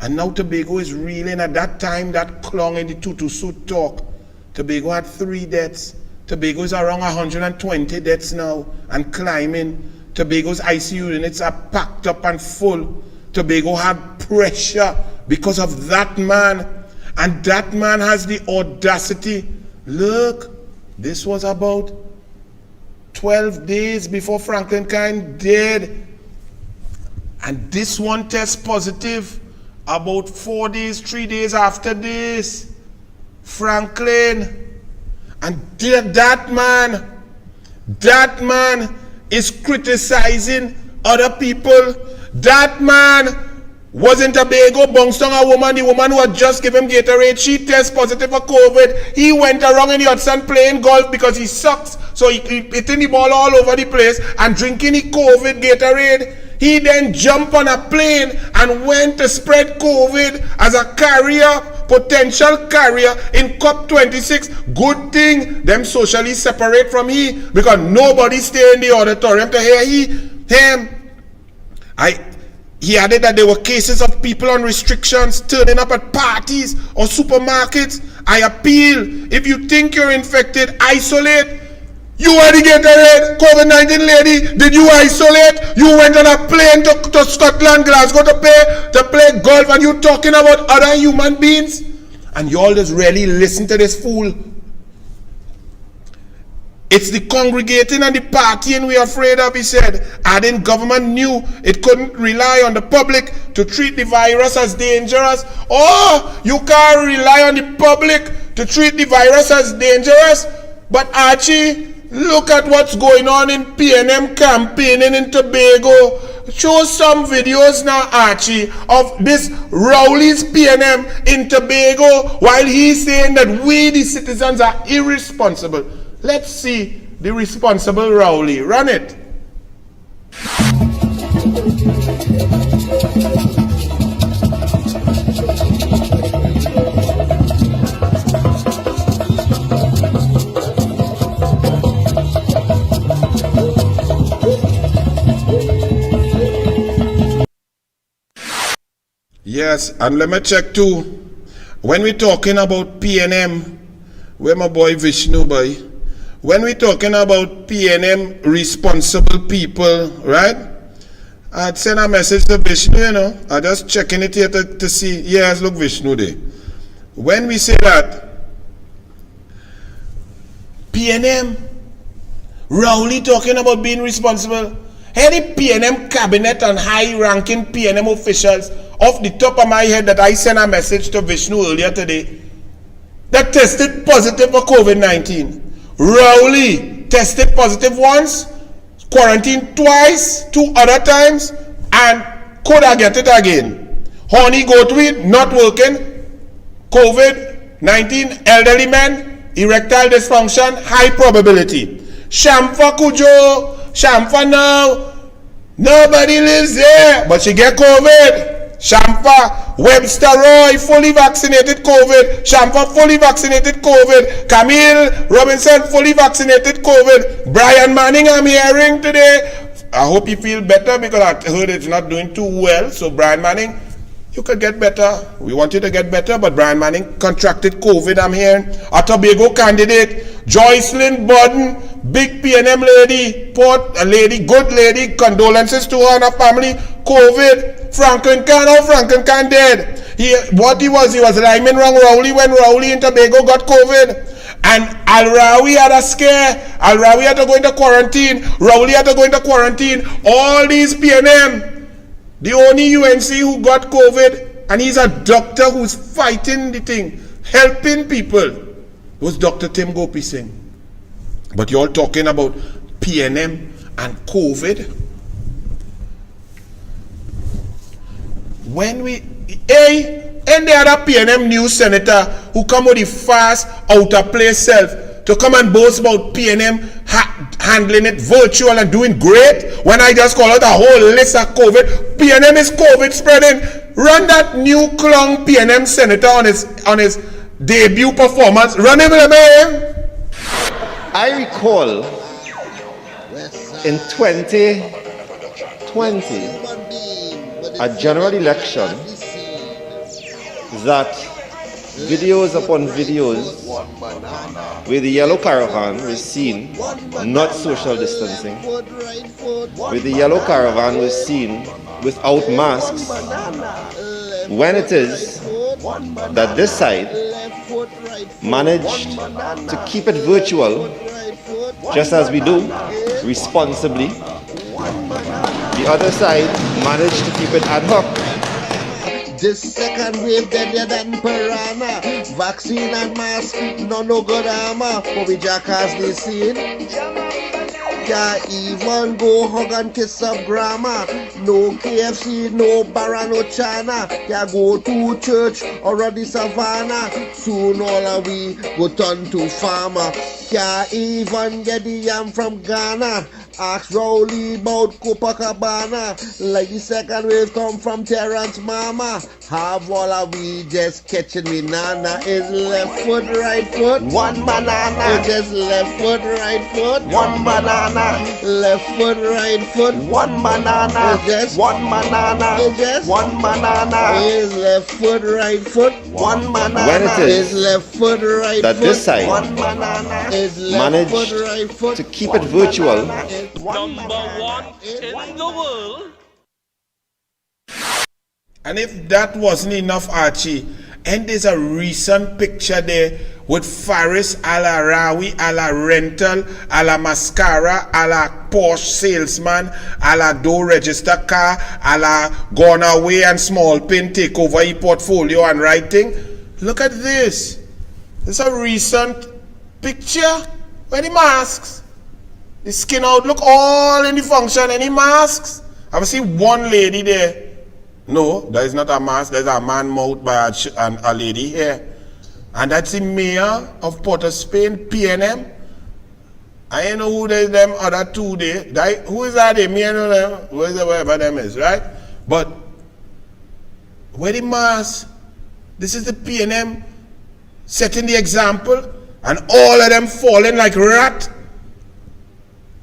And now Tobago is reeling. At that time, that clung in the tutu suit talk. Tobago had 3 deaths. Tobago is around 120 deaths now and climbing. Tobago's ICU units are packed up and full. Tobago had pressure because of that man. And that man has the audacity. Look, This was about 12 days before Franklin Kine died. And this one test positive about 4 days, 3 days after this. Franklin. And that man is criticizing other people. That man was in Tobago, bounced on a woman, the woman who had just given him Gatorade. She tested positive for COVID. He went around in the Hudson playing golf because he sucks. So he hitting the ball all over the place and drinking the COVID Gatorade. He then jumped on a plane and went to spread COVID as a carrier, potential carrier in COP26. Good thing them socially separate from he, because nobody stay in the auditorium to hear him. He added that there were cases of people on restrictions turning up at parties or supermarkets. I appeal, if you think you're infected, isolate. You were the Gatorade COVID-19 lady. Did you isolate? You went on a plane to Scotland, Glasgow to play golf, and you talking about other human beings? And you all just really listen to this fool. It's the congregating and the partying we're afraid of, he said. Adding government knew it couldn't rely on the public to treat the virus as dangerous. Oh, you can't rely on the public to treat the virus as dangerous. But Archie, look at what's going on in PNM campaigning in Tobago. Show some videos now, Archie, of this Rowley's PNM in Tobago while he's saying that we, the citizens, are irresponsible. Let's see the responsible Rowley. Run it. Yes, and let me check too. When we're talking about PNM, where my boy Vishnu boy? When we're talking about PNM responsible people, right? I'd send a message to Vishnu, you know. I'm just checking it here to see. Yes, look, Vishnu there. When we say that, PNM, Rowley talking about being responsible. Any PNM cabinet and high-ranking PNM officials, off the top of my head, that I sent a message to Vishnu earlier today, that tested positive for COVID-19. Rowley tested positive once, quarantined twice, 2 other times, and could I get it again? Honey go to it, not working. COVID-19, elderly men, erectile dysfunction, high probability. Shamfa Kujo, Shamfa now, nobody lives there, but she get COVID. Shamfa, Webster Roy, fully vaccinated COVID. Shamfa, fully vaccinated COVID. Camille Robinson, fully vaccinated COVID. Brian Manning, I'm hearing today. I hope you feel better because I heard it's not doing too well. So Brian Manning, you could get better. We want you to get better, but Brian Manning contracted COVID, I'm hearing. A Tobago candidate, Joycelyn Bodden, big PNM lady, port, a lady, good lady, condolences to her and her family, COVID. Franklin Kine, oh, Franklin Kine dead. He was rhyming wrong Rowley when Rowley in Tobago got COVID. And Al-Rawi had a scare. Al-Rawi had to go into quarantine. Rowley had to go into quarantine. All these PNM, the only UNC who got COVID, and he's a doctor who's fighting the thing, helping people, was Dr. Tim Gopi Singh. But you're all talking about PNM and COVID. When we, and the other PNM news senator who come with the fast, out of place self to come and boast about PNM handling it virtual and doing great, when I just call out a whole list of COVID. PNM is COVID spreading. Run that new clown PNM senator on his debut performance. Run him, man. I recall in 2020, a general election, that videos upon videos where the yellow caravan was seen, not social distancing, where the yellow caravan was seen without masks, when it is that this side managed to keep it virtual, just as we do, responsibly. The other side managed to keep it ad hoc. This second wave deadlier than piranha. Vaccine and mask, no good armor. For we jackass they seen. Can't even go hug and kiss up grandma. No KFC, no Barra, no China. Can't go to church or on the savannah. Soon all of we go turn to farmer. Can't even get the yam from Ghana. Ask Rowley about Copacabana. Like the second wave come from Terrence Mama. Have all of we just catching me nana. Is left foot, right foot, one banana. It's just left foot, right foot, one banana. Left foot, right foot, one banana. It's just one banana. It's just one banana. Is left foot, right foot, one banana. When it is left foot, right that this side managed right foot, to keep it virtual, #1 in the world. And if that wasn't enough, Archie, and there's a recent picture there with Faris a la Rawi, a la rental, a la mascara, a la Porsche salesman, a la door register car, a la gone away and small pin take over your portfolio and writing. Look at this. This is a recent picture. Where the masks? The skin outlook all in the function. Any masks? I see one lady there. No, that is not a mask. There's a man mouth by a lady here. And that's the mayor of Port of Spain, PNM. I don't know who there's them other two there. Who is that? Me, I know them. Whoever them is, right? But where the mask? This is the PNM setting the example, and all of them falling like rat.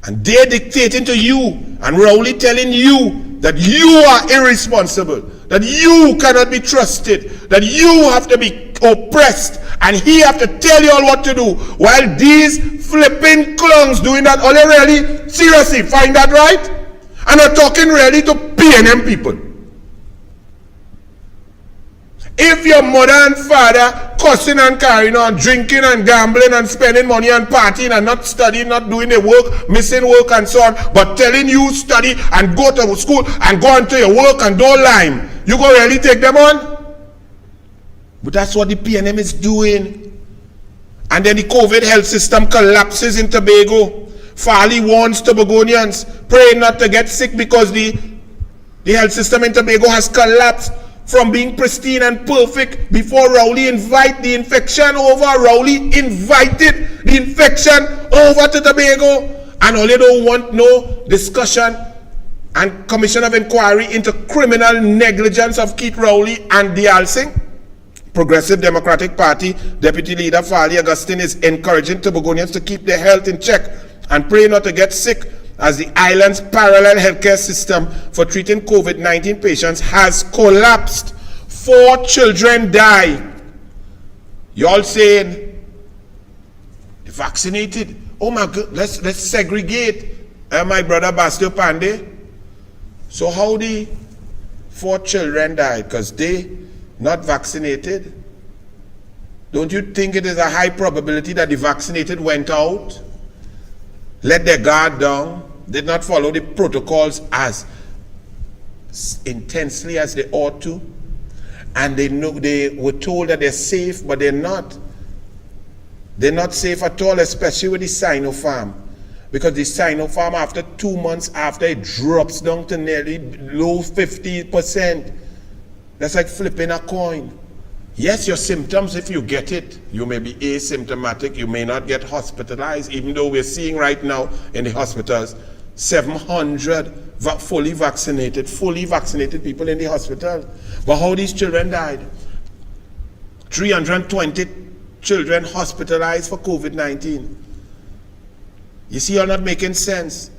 And they're dictating to you, and Rowley telling you that you are irresponsible, that you cannot be trusted, that you have to be oppressed, and he have to tell you all what to do, while these flipping clowns doing that. Are they really? Seriously, find that right? And I'm talking really to PNM people. If your mother and father cussing and carrying on, drinking and gambling and spending money and partying and not studying, not doing their work, missing work and so on, but telling you study and go to school and go into your work and don't lie, you go really take them on? But that's what the PNM is doing. And then the COVID health system collapses in Tobago. Farley warns Tobagonians, pray not to get sick because the health system in Tobago has collapsed from being pristine and perfect before Rowley invite the infection over. Rowley invited the infection over to Tobago, and all you don't want no discussion and commission of inquiry into criminal negligence of Keith Rowley and the Alsing. Progressive Democratic Party Deputy Leader Farley Augustine is encouraging Tobagonians to keep their health in check and pray not to get sick, as the island's parallel healthcare system for treating COVID-19 patients has collapsed. 4 children die. Y'all saying vaccinated? Oh my God, let's segregate. My brother Bastio Pandey. So how the 4 children died? Because they not vaccinated? Don't you think it is a high probability that the vaccinated went out, let their guard down, did not follow the protocols as intensely as they ought to, and they were told that they're safe, but they're not. They're not safe at all, especially with the Sinopharm, because the Sinopharm, after 2 months after, it drops down to nearly low 50%. That's like flipping a coin. Yes, your symptoms, if you get it, you may be asymptomatic, you may not get hospitalized, even though we're seeing right now in the hospitals 700 fully vaccinated people in the hospital. But how these children died? 320 children hospitalized for COVID-19. You see, you're not making sense.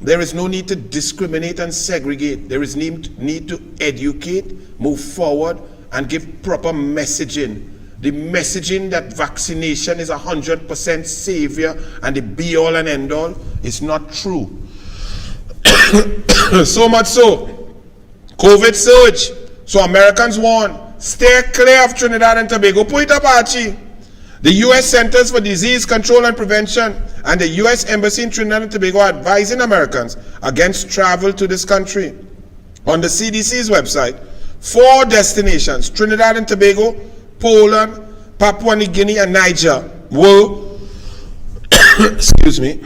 There is no need to discriminate and segregate. There is need to educate, move forward, and give proper messaging. The messaging that vaccination is 100% savior and the be-all and end-all is not true. So much so, COVID surge. So Americans warn, stay clear of Trinidad and Tobago. Put it up, Archie. The U.S. Centers for Disease Control and Prevention and the U.S. Embassy in Trinidad and Tobago are advising Americans against travel to this country. On the CDC's website, 4 destinations, Trinidad and Tobago, Poland, Papua New Guinea, and Niger, will excuse me,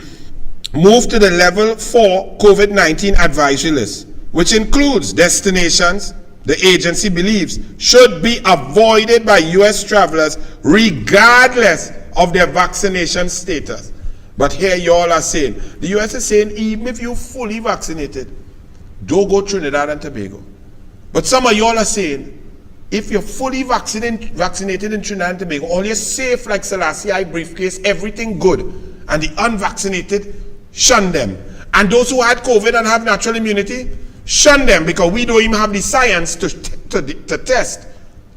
move to the level 4 COVID-19 advisory list, which includes destinations the agency believes should be avoided by U.S. travelers regardless of their vaccination status. But here you all are saying, the U.S. is saying even if you're fully vaccinated, don't go Trinidad and Tobago. But some of y'all are saying, if you're fully vaccinated in Trinidad and Tobago, all you're safe like Selassie briefcase, everything good, and the unvaccinated, shun them. And those who had COVID and have natural immunity, shun them, because we don't even have the science to test,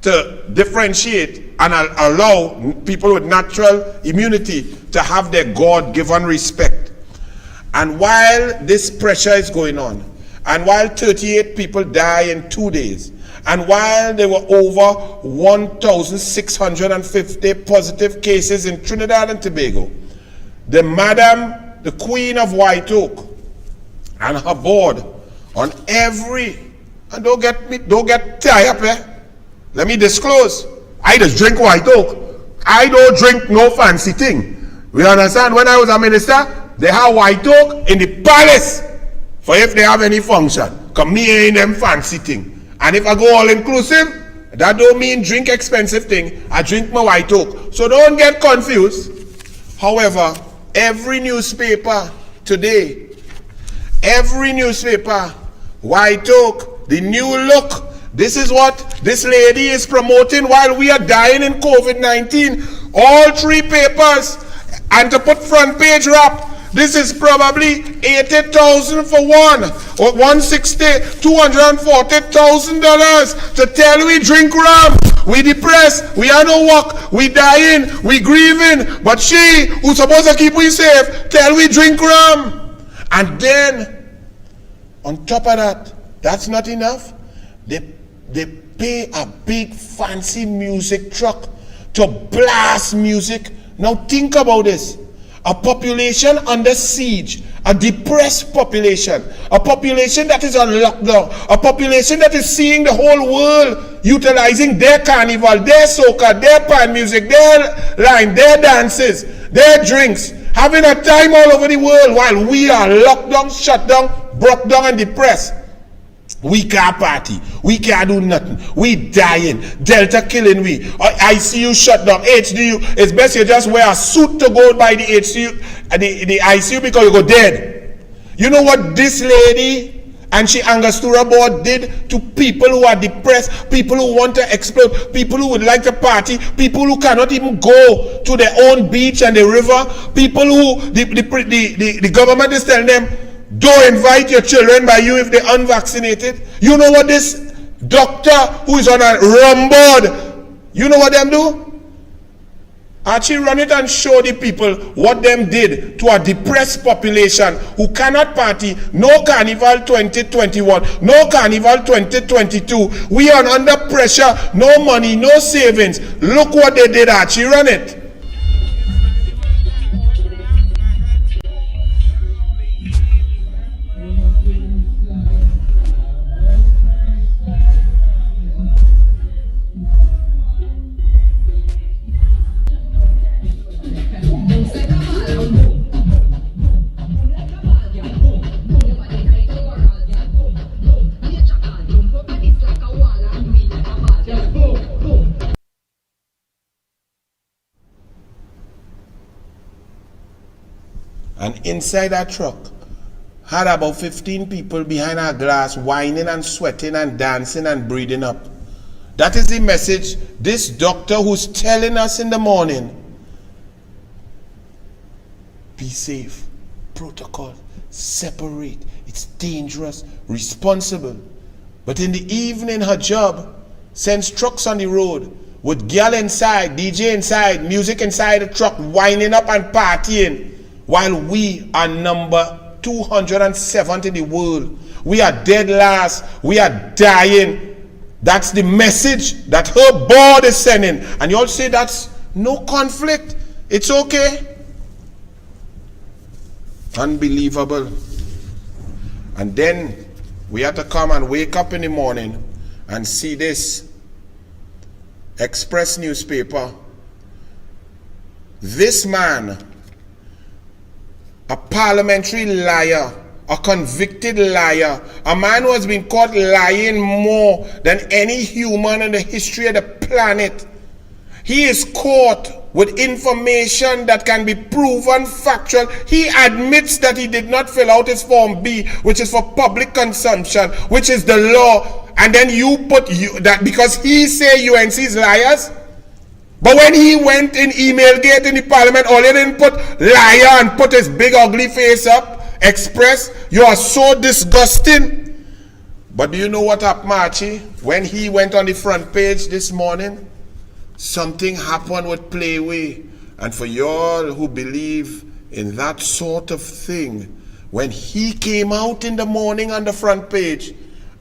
to differentiate and allow people with natural immunity to have their God-given respect. And while this pressure is going on, and while 38 people die in 2 days, and while there were over 1,650 positive cases in Trinidad and Tobago, the Madam, the Queen of White Oak, and her board on every, and don't get tied up, eh? Let me disclose, I just drink White Oak. I don't drink no fancy thing. We understand, when I was a minister, they have White Oak in the palace for if they have any function. Come me ain't them fancy thing. And if I go all inclusive, that don't mean drink expensive thing. I drink my White Oak. So don't get confused. However, every newspaper today, every newspaper, White Oak, the new look, this is what this lady is promoting while we are dying in COVID-19. All 3 papers, and to put front page wrap, this is probably 80,000 for one, or 160, $240,000 to tell we drink rum, we depressed, we are no work, we dying, we grieving, but she, who's supposed to keep we safe, tell we drink rum. And then, on top of that, that's not enough. They pay a big fancy music truck to blast music. Now think about this. A population under siege, a depressed population, a population that is on lockdown, a population that is seeing the whole world utilizing their carnival, their soca, their pan music, their line, their dances, their drinks, having a time all over the world while we are locked down, shut down, broke down and depressed. We can't party. We can't do nothing. We dying. Delta killing we. ICU shut down. HDU. It's best you just wear a suit to go by the HCU, the ICU, because you go dead. You know what this lady and she Angostura board did to people who are depressed, people who want to explode, people who would like to party, people who cannot even go to their own beach and the river, people who the government is telling them, don't invite your children by you if they're unvaccinated. You know what this doctor who is on a rum board, you know what them do? Actually run it and show the people what them did to a depressed population who cannot party. No carnival 2021, no carnival 2022. We are under pressure, no money, no savings. Look what they did, Archie, run it. And inside that truck had about 15 people behind a glass whining and sweating and dancing and breathing up. That is the message this doctor who's telling us in the morning. Be safe, protocol, separate, it's dangerous, responsible. But in the evening her job sends trucks on the road with girl inside, DJ inside, music inside the truck, whining up and partying. While we are number 270 in the world. We are dead last. We are dying. That's the message that her board is sending. And you all say that's no conflict. It's okay. Unbelievable. And then we had to come and wake up in the morning and see this Express newspaper. This man, a parliamentary liar, a convicted liar, a man who has been caught lying more than any human in the history of the planet. He is caught with information that can be proven factual. He admits that he did not fill out his Form B, which is for public consumption, which is the law. And then you put that because he say UNC is liars. But when he went in email gate in the parliament, all he didn't put liar and put his big ugly face up, Express. You are so disgusting. But do you know what happened, Archie? When he went on the front page this morning, something happened with Playway. And for y'all who believe in that sort of thing, when he came out in the morning on the front page,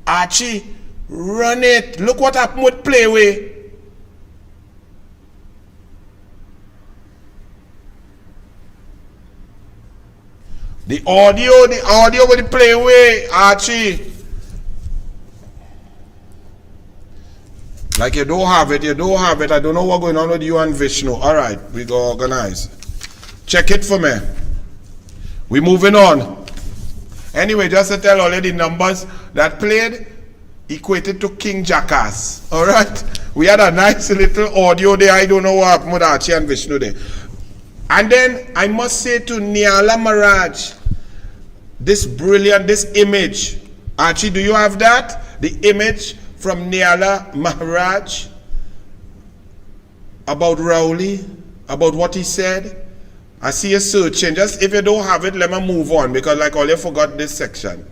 Archie, run it. Look what happened with Playway. The audio with the Playway, Archie. Like you don't have it. I don't know what's going on with you and Vishnu. All right, we go organize. Check it for me. We moving on. Anyway, just to tell all of the numbers that played equated to King Jackass. All right, we had a nice little audio there. I don't know what happened with Archie and Vishnu there. And then I must say to Niala Maharaj, this image. Archie, do you have that? The image from Niala Maharaj about Rowley, about what he said. I see you searching. Just if you don't have it, let me move on because like all you forgot this section.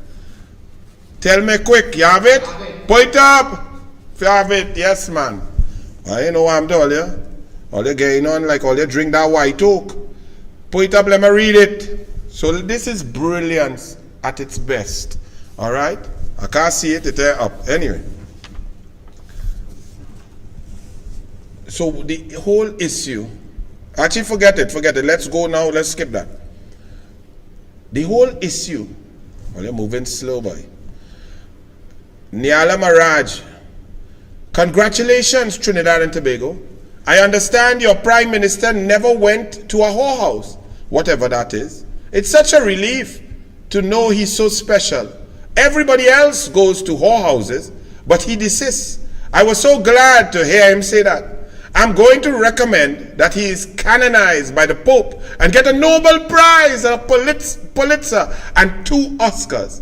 Tell me quick, you have it? Point up. If you have it, yes man. I know what I'm telling you. All you getting on like all you drink that white oak. Point up, let me read it. So this is brilliance at its best. All right? I can't see it, it's up. Anyway. So the whole issue, actually forget it. Let's go now, let's skip that. The whole issue, well, you're moving slow, boy. Niala Maharaj, congratulations, Trinidad and Tobago. I understand your Prime Minister never went to a whorehouse, whatever that is. It's such a relief to know he's so special. Everybody else goes to whorehouses, but he desists. I was so glad to hear him say that. I'm going to recommend that he is canonized by the Pope and get a Nobel Prize, a Pulitzer, and 2 Oscars.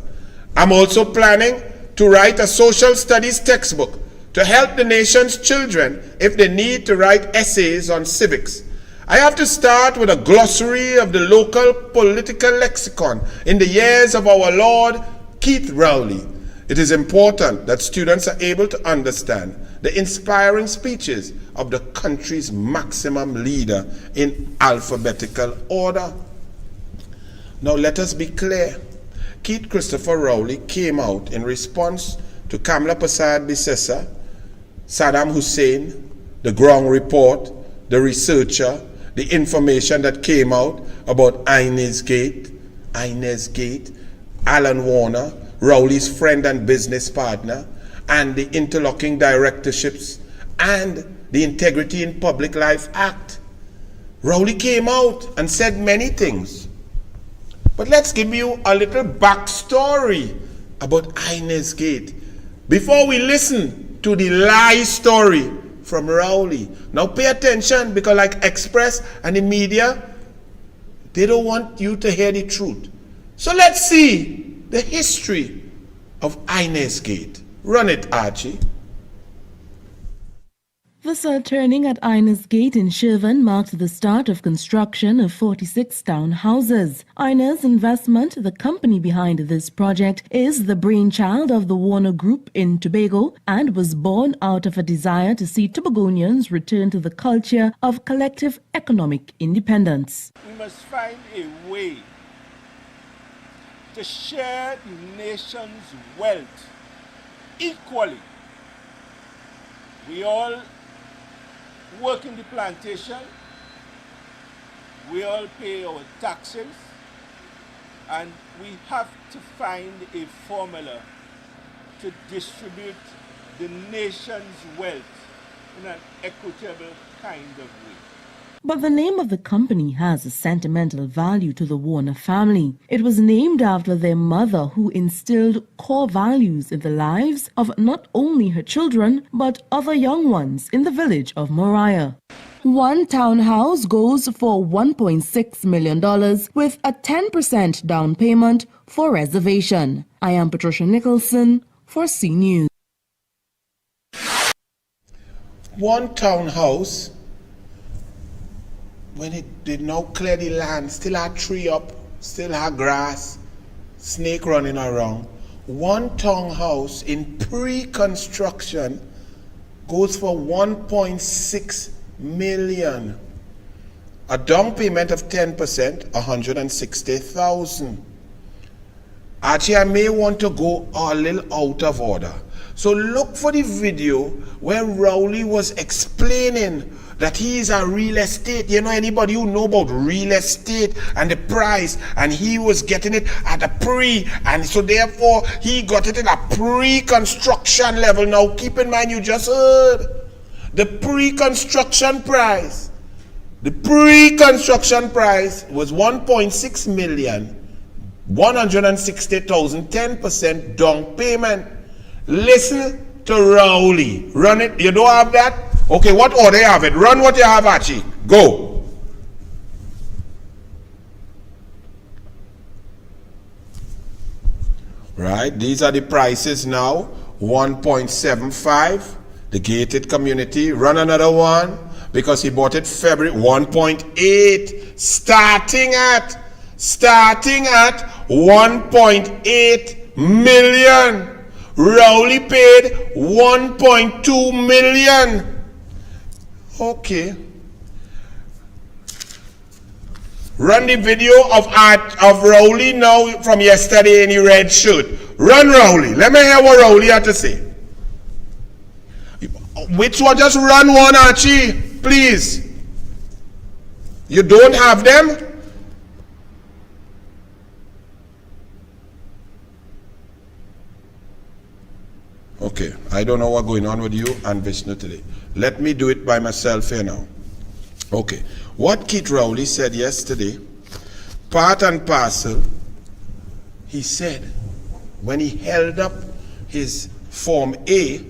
I'm also planning to write a social studies textbook to help the nation's children if they need to write essays on civics. I have to start with a glossary of the local political lexicon in the years of our Lord Keith Rowley. It is important that students are able to understand the inspiring speeches of the country's maximum leader in alphabetical order. Now let us be clear. Keith Christopher Rowley came out in response to Kamla Prasad Bissessa, Saddam Hussein, the ground report, the researcher, the information that came out about Inez Gate, Alan Warner, Rowley's friend and business partner, and the interlocking directorships, and the Integrity in Public Life Act. Rowley came out and said many things. But let's give you a little backstory about Inez Gate before we listen to the lie story from Rowley. Now pay attention because like Express and the media, they don't want you to hear the truth. So let's see the history of Inez Gate. Run it, Archie. The sud turning at Inez Gate in Shervan marked the start of construction of 46 townhouses. Inez Investment, the company behind this project, is the brainchild of the Warner Group in Tobago and was born out of a desire to see Tobagonians return to the culture of collective economic independence. We must find a way to share the nation's wealth equally. We all work in the plantation, we all pay our taxes, and we have to find a formula to distribute the nation's wealth in an equitable kind of way. But the name of the company has a sentimental value to the Warner family. It was named after their mother, who instilled core values in the lives of not only her children, but other young ones in the village of Moriah. One townhouse goes for $1.6 million with a 10% down payment for reservation. I am Patricia Nicholson for C News. One townhouse, when it did not clear the land, still had tree up, still had grass, snake running around. One townhouse in pre-construction goes for $1.6 million. A down payment of 10%, $160,000. Actually, I may want to go a little out of order. So look for the video where Rowley was explaining that he is a real estate. You know, anybody who know about real estate and the price, and he was getting it at a pre, and so therefore he got it at a pre-construction level. Now keep in mind, you just heard the pre-construction price. The pre-construction price was $1.6 million, $160,000, 10% down payment. Listen to Rowley. Run it. You don't have that? Okay, what order you have it? Run what you have, Archie. Go. Right, these are the prices now. 1.75. The gated community. Run another one because he bought it February. 1.8. Starting at 1.8 million. Rowley paid 1.2 million. Okay. Run the video of Rowley now from yesterday in the red shirt. Run Rowley. Let me hear what Rowley had to say. Which one? Just run one, Archie, please. You don't have them? Okay, I don't know what's going on with you and Vishnu today. Let me do it by myself here now. Okay, what Keith Rowley said yesterday, part and parcel, he said when he held up his Form A,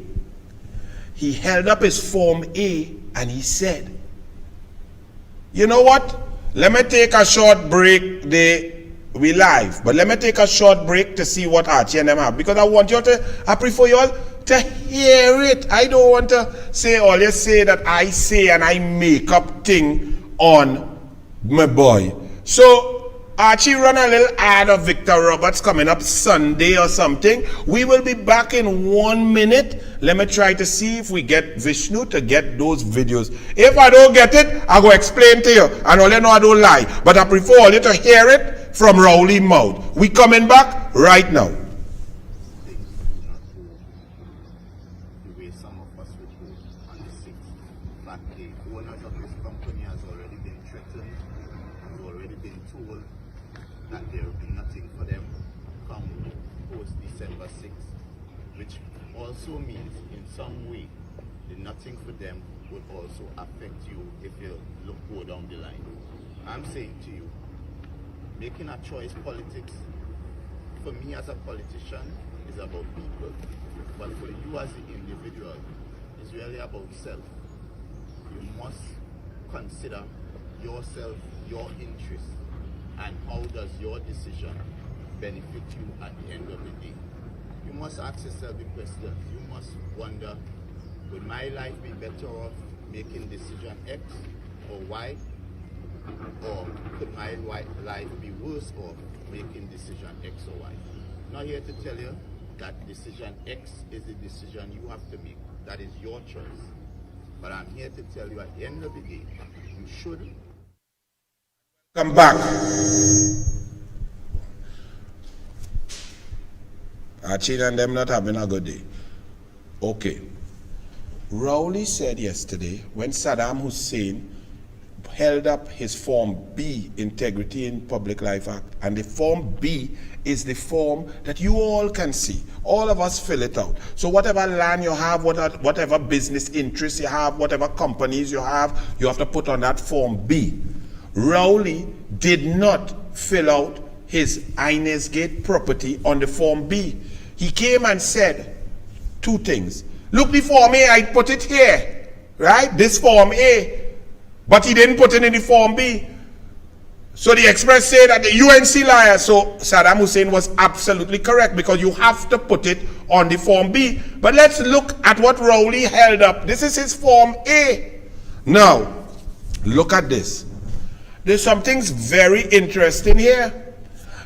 and he said, you know what? Let me take a short break. We live, but let me take a short break to see what Archie and them have, because I prefer you all to hear it. I don't want to say all you say that I say and I make up thing on my boy. So Archie run a little ad of Victor Roberts coming up Sunday or something. We will be back in 1 minute. Let me try to see if we get Vishnu to get those videos. If I don't get it, I go explain to you. And all you know I don't lie. But I prefer all you to hear it from Rowley mouth. We coming back right now. Also means in some way the nothing for them would also affect you if you go down the line. I'm saying to you, making a choice politics, for me as a politician, is about people. But for you as an individual, it's really about self. You must consider yourself, your interests, and how does your decision benefit you at the end of the day. You must ask yourself the question. You must wonder, would my life be better off making decision X or Y? Or could my life be worse off making decision X or Y? I'm not here to tell you that decision X is the decision you have to make. That is your choice. But I'm here to tell you at the end of the day, you should come back. Archie and them not having a good day. Okay. Rowley said yesterday, when Saddam Hussein held up his Form B, Integrity in Public Life Act, and the Form B is the form that you all can see. All of us fill it out. So whatever land you have, whatever business interests you have, whatever companies you have to put on that Form B. Rowley did not fill out his Inez Gate property on the Form B. He came and said two things. Look, the Form A, I put it here, right? This Form A. But he didn't put it in the Form B. So the Express said that the UNC liar. So Saddam Hussein was absolutely correct, because you have to put it on the Form B. But let's look at what Rowley held up. This is his Form A. Now, look at this. There's some things very interesting here.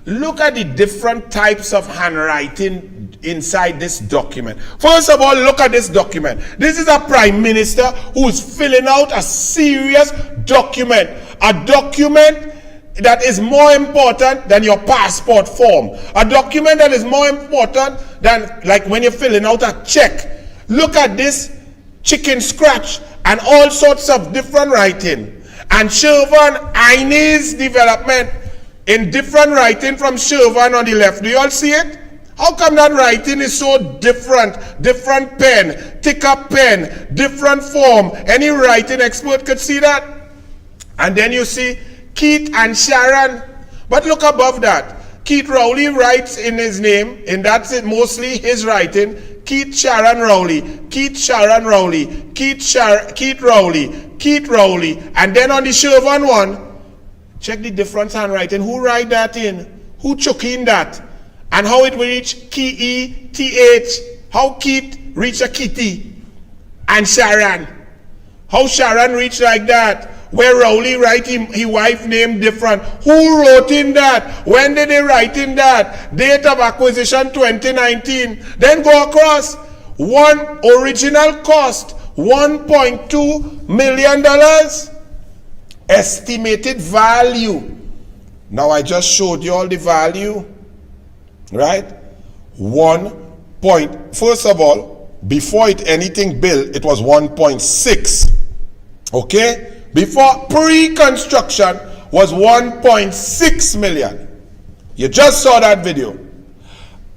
Look at the different types of handwriting inside this document. First of all, look at this document. This is a prime minister who's filling out a serious document. A document that is more important than your passport form. A document that is more important than, like, when you're filling out a check. Look at this chicken scratch and all sorts of different writing. And Shervan Inez development in different writing from Shervan on the left. Do you all see it? How come that writing is so different? Different pen, thicker pen, different form. Any writing expert could see that. And then you see Keith and Sharon. But look above that. Keith Rowley writes in his name, and that's it, mostly his writing. Keith Sharon Rowley, Keith Sharon Rowley, Keith Rowley, Keith Rowley. And then on the Shervan one, check the different handwriting. Who write that in? Who chuck in that? And how it will reach K-E-T-H. How Keith reach a Kitty. And Sharon. How Sharon reach like that? Where Rowley write his wife name different. Who wrote in that? When did they write in that? Date of acquisition 2019. Then go across. One original cost, $1.2 million. Estimated value. Now I just showed you all the value. Right? First of all, before anything built, it was 1.6. Okay? Before pre-construction was 1.6 million. You just saw that video.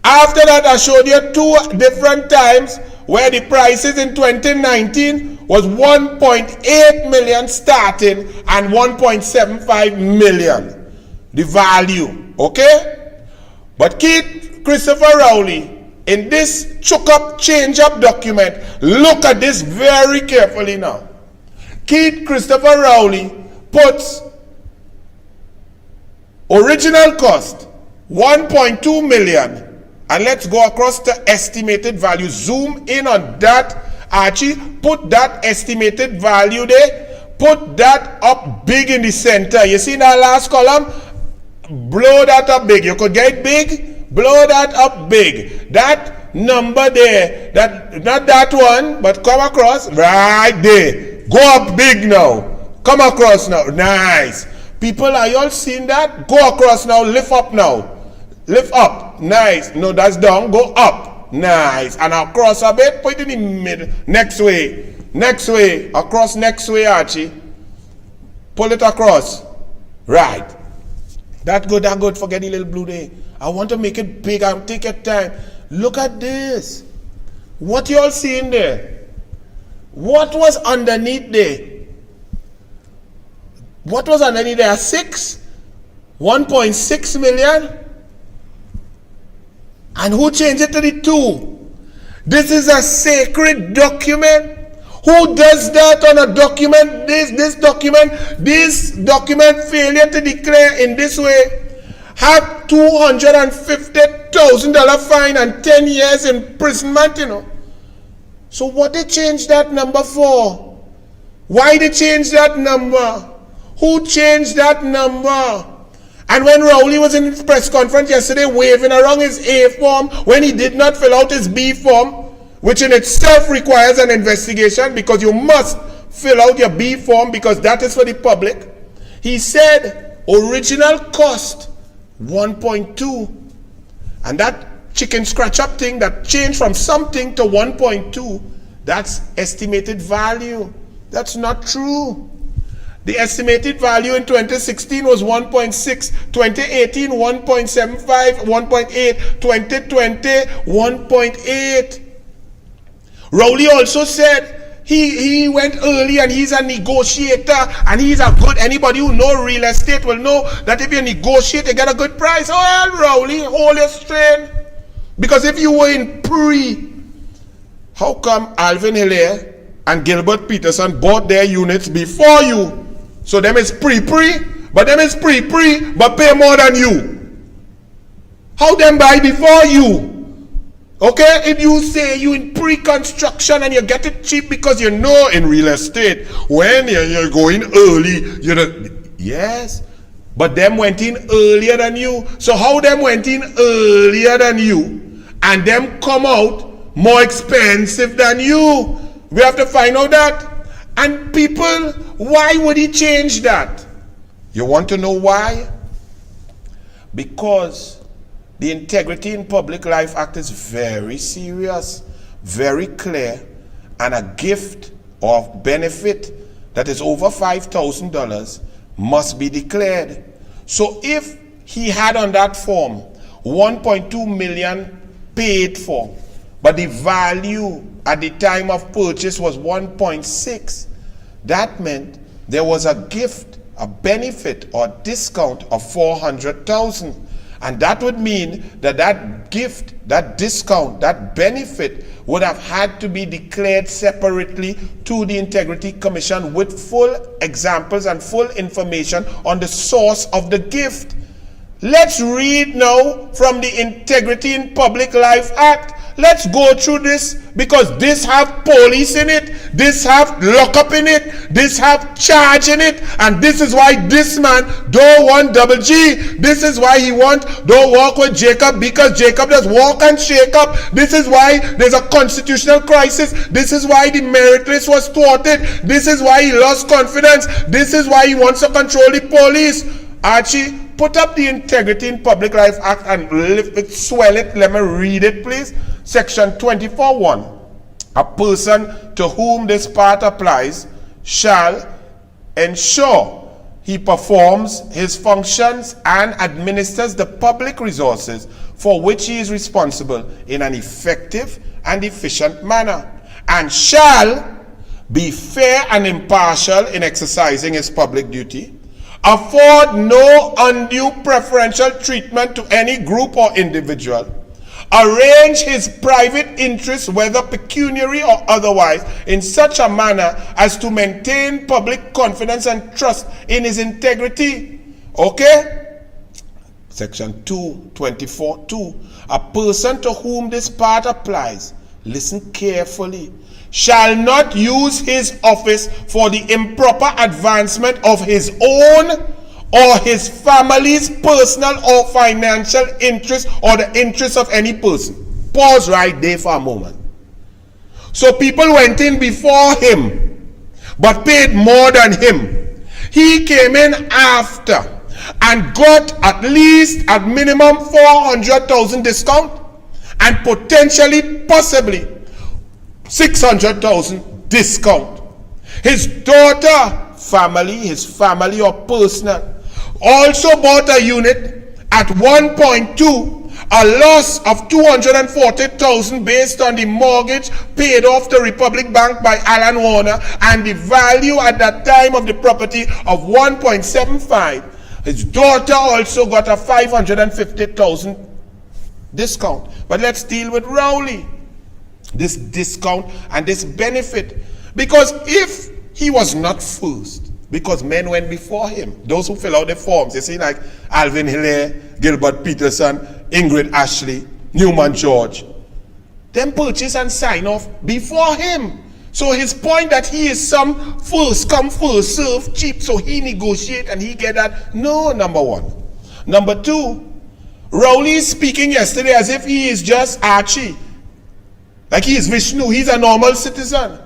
After that, I showed you two different times where the prices in 2019 was 1.8 million starting and 1.75 million. The value. Okay? But Keith Christopher Rowley, in this choke-up, change-up document, look at this very carefully now. Keith Christopher Rowley puts original cost, 1.2 million. And let's go across to estimated value. Zoom in on that, Archie. Put that estimated value there. Put that up big in the center. You see that last column? Blow that up big. You could get it big. Blow that up big. That number there, that not that one, but come across right there. Go up big now. Come across now. Nice. People, are you all seeing that? Go across now. Lift up now. Lift up. Nice. No, that's down. Go up. Nice. And across a bit. Put it in the middle. Next way. Next way. Across next way, Archie. Pull it across. Right. That good, that good. Forget the little blue there. I want to make it big. I'll take your time. Look at this. What you all seeing there? What was underneath there? What was underneath there? 1.6 million? And who changed it to the 2? This is a sacred document. Who does that on a document? This document failure to declare in this way have $250,000 fine and 10 years imprisonment, you know. So what they changed that number for? Why they changed that number? Who changed that number? And when Rowley was in his press conference yesterday waving around his A form when he did not fill out his B form, which in itself requires an investigation because you must fill out your B form because that is for the public. He said original cost 1.2, and that chicken scratch up thing that changed from something to 1.2, That's estimated value. That's not true. The estimated value in 2016 was 1.6, 2018 1.75, 1.8, 2020 1.8. Rowley also said he went early and he's a negotiator and he's a good, anybody who know real estate will know that if you negotiate you get a good price. Well, Rowley, hold your strain. Because if you were in pre, how come Alvin Hilaire and Gilbert Peterson bought their units before you? So them is pre-pre, but them is pre-pre, but pay more than you. How them buy before you? Okay, if you say you in pre-construction and you get it cheap because you know in real estate, when you're going early, you know, yes, but them went in earlier than you. So how them went in earlier than you and them come out more expensive than you? We have to find out that. And people, why would he change that? You want to know why? Because the Integrity in Public Life Act is very serious, very clear, and a gift or benefit that is over $5,000 must be declared. So if he had on that form 1.2 million paid for, but the value at the time of purchase was 1.6, that meant there was a gift, a benefit or discount of 400,000. And that would mean that that gift, that discount, that benefit would have had to be declared separately to the Integrity Commission with full examples and full information on the source of the gift. Let's read now from the Integrity in Public Life Act. Let's go through this because this have police in it, this have lockup in it, this have charge in it, and this is why this man don't want double G. This is why he don't walk with Jacob, because Jacob does walk and shake up. This is why there's a constitutional crisis. This is why the merit list was thwarted. This is why he lost confidence. This is why he wants to control the police. Archie, put up the Integrity in Public Life Act and lift it, swell it. Let me read it, please. Section 24(1). A person to whom this part applies shall ensure he performs his functions and administers the public resources for which he is responsible in an effective and efficient manner, and shall be fair and impartial in exercising his public duty, afford no undue preferential treatment to any group or individual, arrange his private interests, whether pecuniary or otherwise, in such a manner as to maintain public confidence and trust in his integrity. Okay? Section 224(2). A person to whom this part applies, listen carefully, shall not use his office for the improper advancement of his own or his family's personal or financial interest or the interest of any person. Pause right there for a moment. So people went in before him but paid more than him. He came in after and got at least at minimum 400,000 discount and potentially possibly 600,000 discount. His daughter family, his family or personal, also bought a unit at 1.2, a loss of 240,000 based on the mortgage paid off to Republic Bank by Alan Warner and the value at that time of the property of 1.75. His daughter also got a 550,000 discount. But let's deal with Rowley. This discount and this benefit. Because if he was not first, because men went before him, those who fill out the forms, you see, like Alvin Hilaire, Gilbert Peterson, Ingrid Ashley, Newman George, them purchase and sign off before him. So his point that he is some first come, first serve cheap, so he negotiate and he get that, no, number one. Number two, Rowley is speaking yesterday as if he is just Archie. Like he is Vishnu, he's a normal citizen.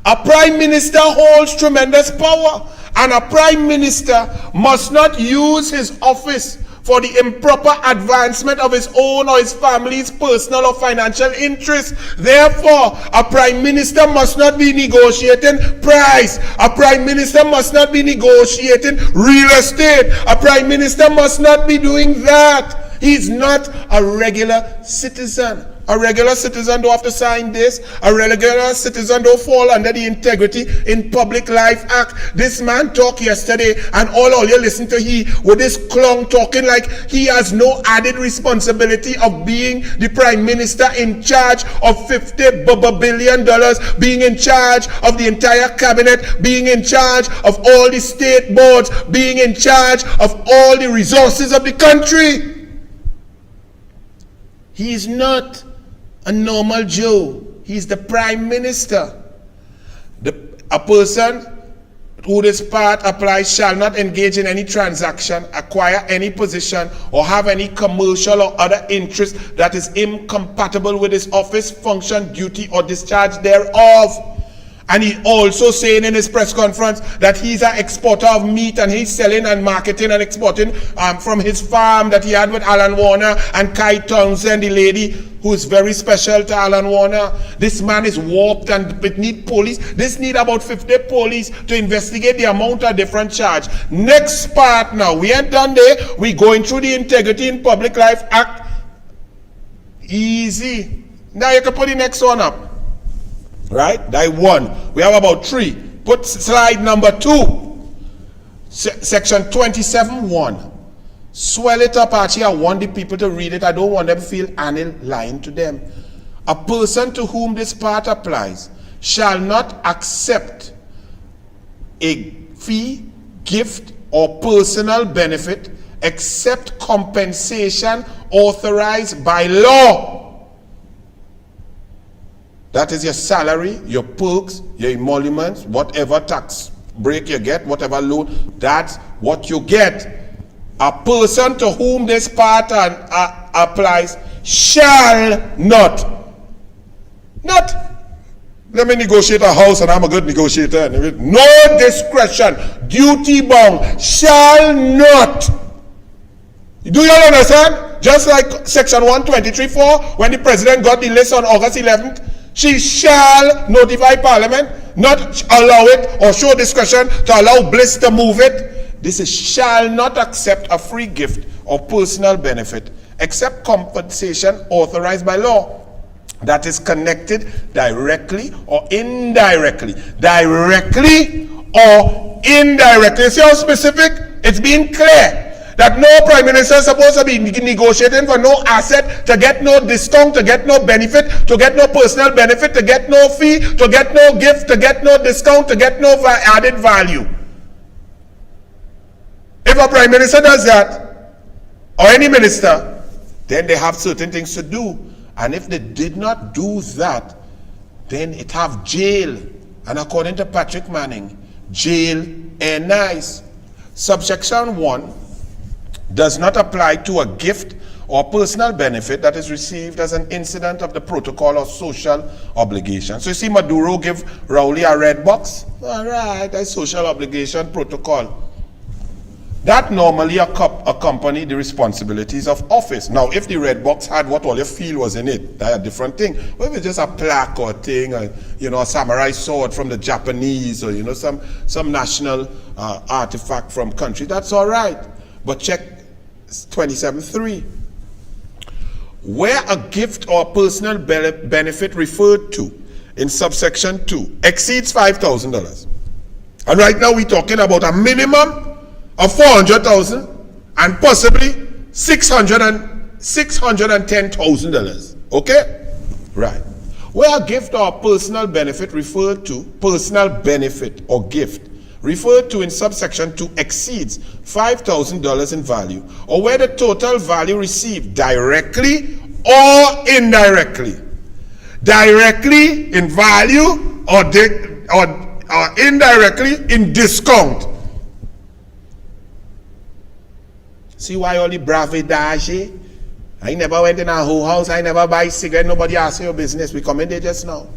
A prime minister holds tremendous power, and a prime minister must not use his office for the improper advancement of his own or his family's personal or financial interests. Therefore, a prime minister must not be negotiating price. A prime minister must not be negotiating real estate. A prime minister must not be doing that. He's not a regular citizen. A regular citizen don't have to sign this. A regular citizen don't fall under the Integrity in Public Life Act. This man talked yesterday, and all you listen to he with this clown talking like he has no added responsibility of being the prime minister in charge of $50 billion, being in charge of the entire cabinet, being in charge of all the state boards, being in charge of all the resources of the country. He is not a normal Joe. He's the prime minister. A person who this part applies shall not engage in any transaction, acquire any position, or have any commercial or other interest that is incompatible with his office, function, duty, or discharge thereof. And he also saying in his press conference that he's an exporter of meat, and he's selling and marketing and exporting from his farm that he had with Alan Warner and Kai Townsend, the lady who is very special to Alan Warner. This man is warped, and it need police. This need about 50 police to investigate the amount of different charge. Next part now. We ain't done there. We going through the Integrity in Public Life Act. Easy. Now you can put the next one up. Right? That one. We have about 3. Put slide number 2. Section 27(1). Swell it up, actually. I want the people to read it. I don't want them to feel Anil lying to them. A person to whom this part applies shall not accept a fee, gift, or personal benefit except compensation authorized by law. That is your salary, your perks, your emoluments, whatever tax break you get, whatever loan, that's what you get. A person to whom this part applies shall not. Let me negotiate a house and I'm a good negotiator. No discretion, duty bound, shall not. Do you all understand? Just like section 123(4), when the president got the list on August 11th, she shall notify Parliament, not allow it or show discretion to allow Bliss to move it. This is shall not accept a free gift or personal benefit except compensation authorized by law that is connected directly or indirectly. Directly or indirectly. You see how specific? It's being clear. That no prime minister is supposed to be negotiating for no asset, to get no discount, to get no benefit, to get no personal benefit, to get no fee, to get no gift, to get no discount, to get no added value. If a prime minister does that, or any minister, then they have certain things to do. And if they did not do that, then it have jail. And according to Patrick Manning, jail and nice. Subsection 1 does not apply to a gift or personal benefit that is received as an incident of the protocol or social obligation. So you see Maduro give Rowley a red box. All right, that's social obligation protocol. That normally accompany the responsibilities of office. Now, if the red box had what all you feel was in it, that's a different thing. But if it's just a plaque or thing, or, a samurai sword from the Japanese, or some national artifact from country, that's all right. But check 27(3). Where a gift or personal benefit referred to in subsection 2 exceeds $5,000, and right now we're talking about a minimum of $400,000 and possibly $610,000. Okay, right. Where a gift or personal benefit referred to, personal benefit or gift referred to in subsection 2 exceeds $5,000 in value, or where the total value received directly or indirectly, directly in value or indirectly in discount. See why all the bravidage? I never went in a whole house, I never buy cigarette, nobody asked your business. We come in there just now.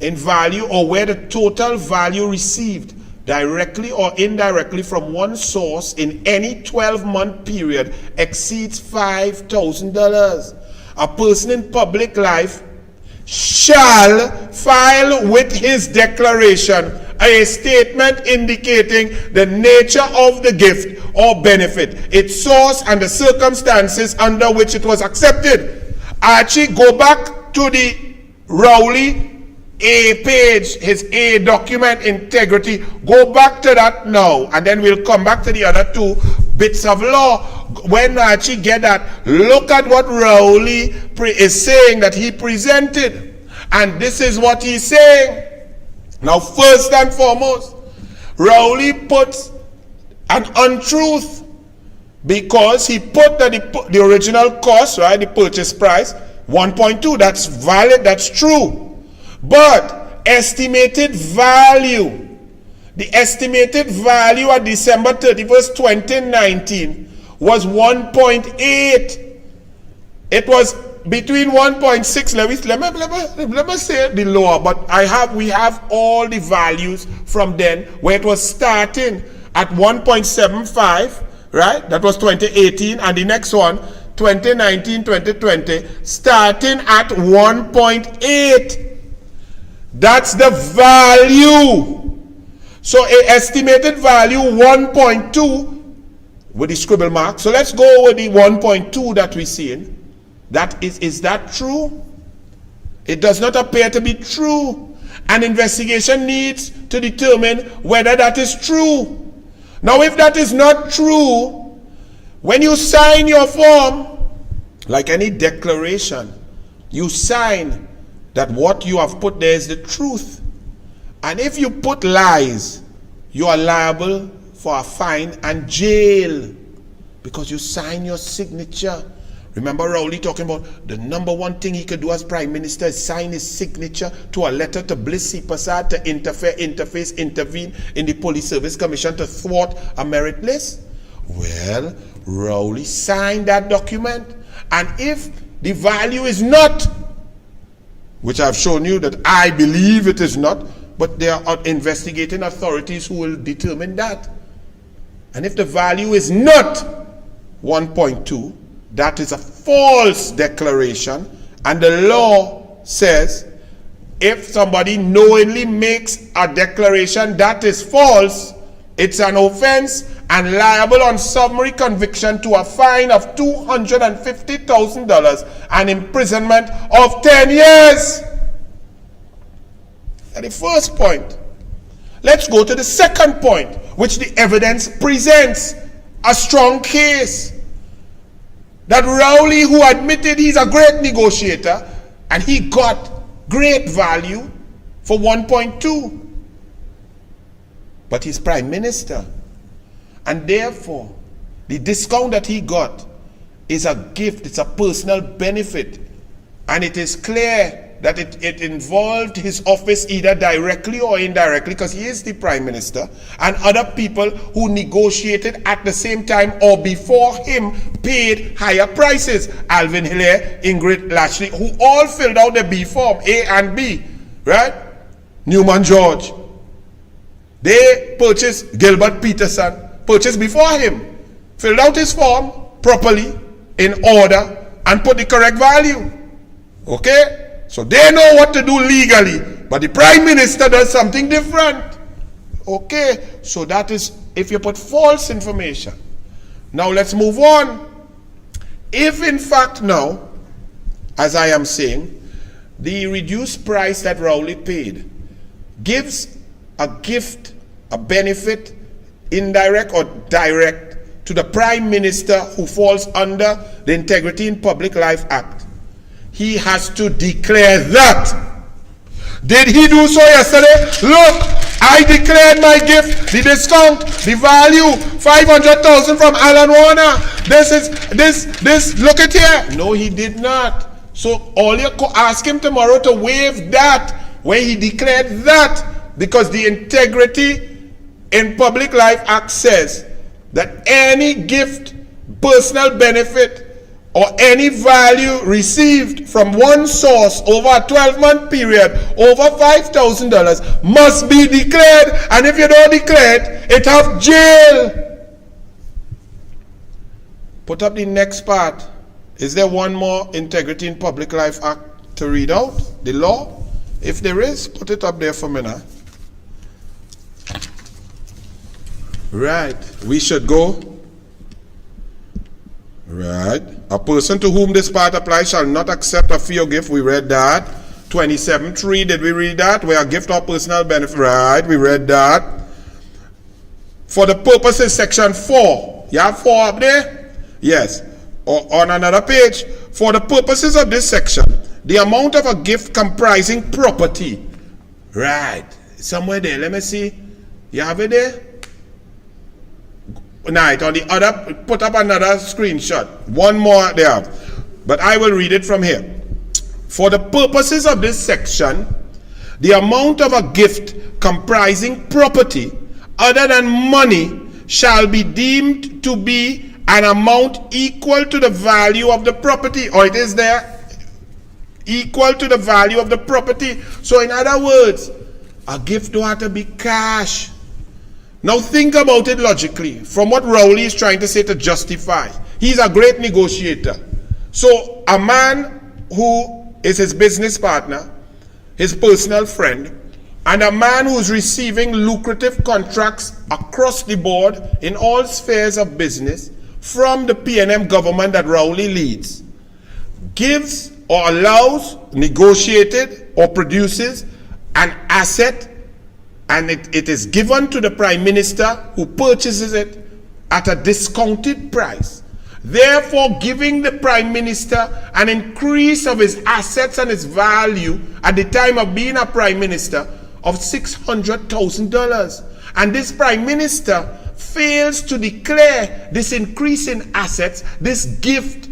In value, or where the total value received directly or indirectly from one source in any 12-month period exceeds $5,000, a person in public life shall file with his declaration a statement indicating the nature of the gift or benefit, its source, and the circumstances under which it was accepted. Archie, go back to the Rowley A page, his A document, integrity. Go back to that now, and then we'll come back to the other two bits of law. When Archie get that, look at what Rowley is saying that he presented. And this is what he's saying. Now, first and foremost, Rowley puts an untruth because he put that the original cost, right, the purchase price, 1.2. That's valid, that's true. But estimated value, the estimated value at December 31st, 2019 was 1.8. It was between 1.6. Let me say the lower, but we have all the values from then where it was starting at 1.75, right? That was 2018, and the next one 2019, 2020, starting at 1.8. That's the value. So a estimated value 1.2 with the scribble mark. So let's go with the 1.2 that we're seeing. That is that true? It does not appear to be true. An investigation needs to determine whether that is true. Now, if that is not true, when you sign your form, like any declaration, you sign that what you have put there is the truth. And if you put lies, you are liable for a fine and jail because you sign your signature. Remember Rowley talking about the number one thing he could do as Prime Minister is sign his signature to a letter to Bliss C. Prasad to intervene in the Police Service Commission to thwart a merit list? Well, Rowley signed that document. And if the value is not, which I've shown you that I believe it is not, but there are investigating authorities who will determine that. And if the value is not 1.2, that is a false declaration. And the law says if somebody knowingly makes a declaration that is false, it's an offense and liable on summary conviction to a fine of $250,000 and imprisonment of 10 years. That's the first point. Let's go to the second point, which the evidence presents a strong case. That Rowley, who admitted he's a great negotiator, and he got great value for 1.2. But he's Prime Minister. And therefore, the discount that he got is a gift, it's a personal benefit. And it is clear that it involved his office either directly or indirectly, because he is the Prime Minister, and other people who negotiated at the same time or before him paid higher prices. Alvin Hilaire, Ingrid Lashley, who all filled out the B form, A and B, right? Newman George. They purchased, Gilbert Peterson, purchased before him, filled out his form properly, in order, and put the correct value. Okay? So they know what to do legally, but the Prime Minister does something different. Okay, so that is if you put false information. Now let's move on. If in fact now, as I am saying, the reduced price that Rowley paid gives a gift, a benefit, indirect or direct, to the Prime Minister who falls under the Integrity in Public Life Act, he has to declare that. Did he do so yesterday? Look, I declared my gift, the discount, the value, $500,000 from Alan Warner. This, look at here. No, he did not. So all you ask him tomorrow to waive that when he declared that, because the Integrity in Public Life Act says that any gift, personal benefit, or any value received from one source over a 12-month period over $5,000 must be declared, and if you don't declare it, have jail. Put up the next part. Is there one more Integrity in Public Life Act to read out? The law? If there is, put it up there for me now. Right, we should go. Right. A person to whom this part applies shall not accept a fee or gift. We read that. 27.3, did we read that? Where a gift or personal benefit. Right, we read that. For the purposes, section 4. You have 4 up there? Yes. Or on another page. For the purposes of this section, the amount of a gift comprising property. Right. Somewhere there. Let me see. You have it there? Right, on the other, put up another screenshot. One more there. But I will read it from here. For the purposes of this section, the amount of a gift comprising property other than money shall be deemed to be an amount equal to the value of the property. Or it is there, equal to the value of the property. So in other words, a gift don't have to be cash. Now think about it logically, from what Rowley is trying to say to justify. He's a great negotiator. So a man who is his business partner, his personal friend, and a man who's receiving lucrative contracts across the board in all spheres of business from the P&M government that Rowley leads, gives or allows, negotiated or produces an asset, and it is given to the Prime Minister who purchases it at a discounted price, therefore giving the Prime Minister an increase of his assets and his value at the time of being a Prime Minister of $600,000. And this Prime Minister fails to declare this increase in assets, this gift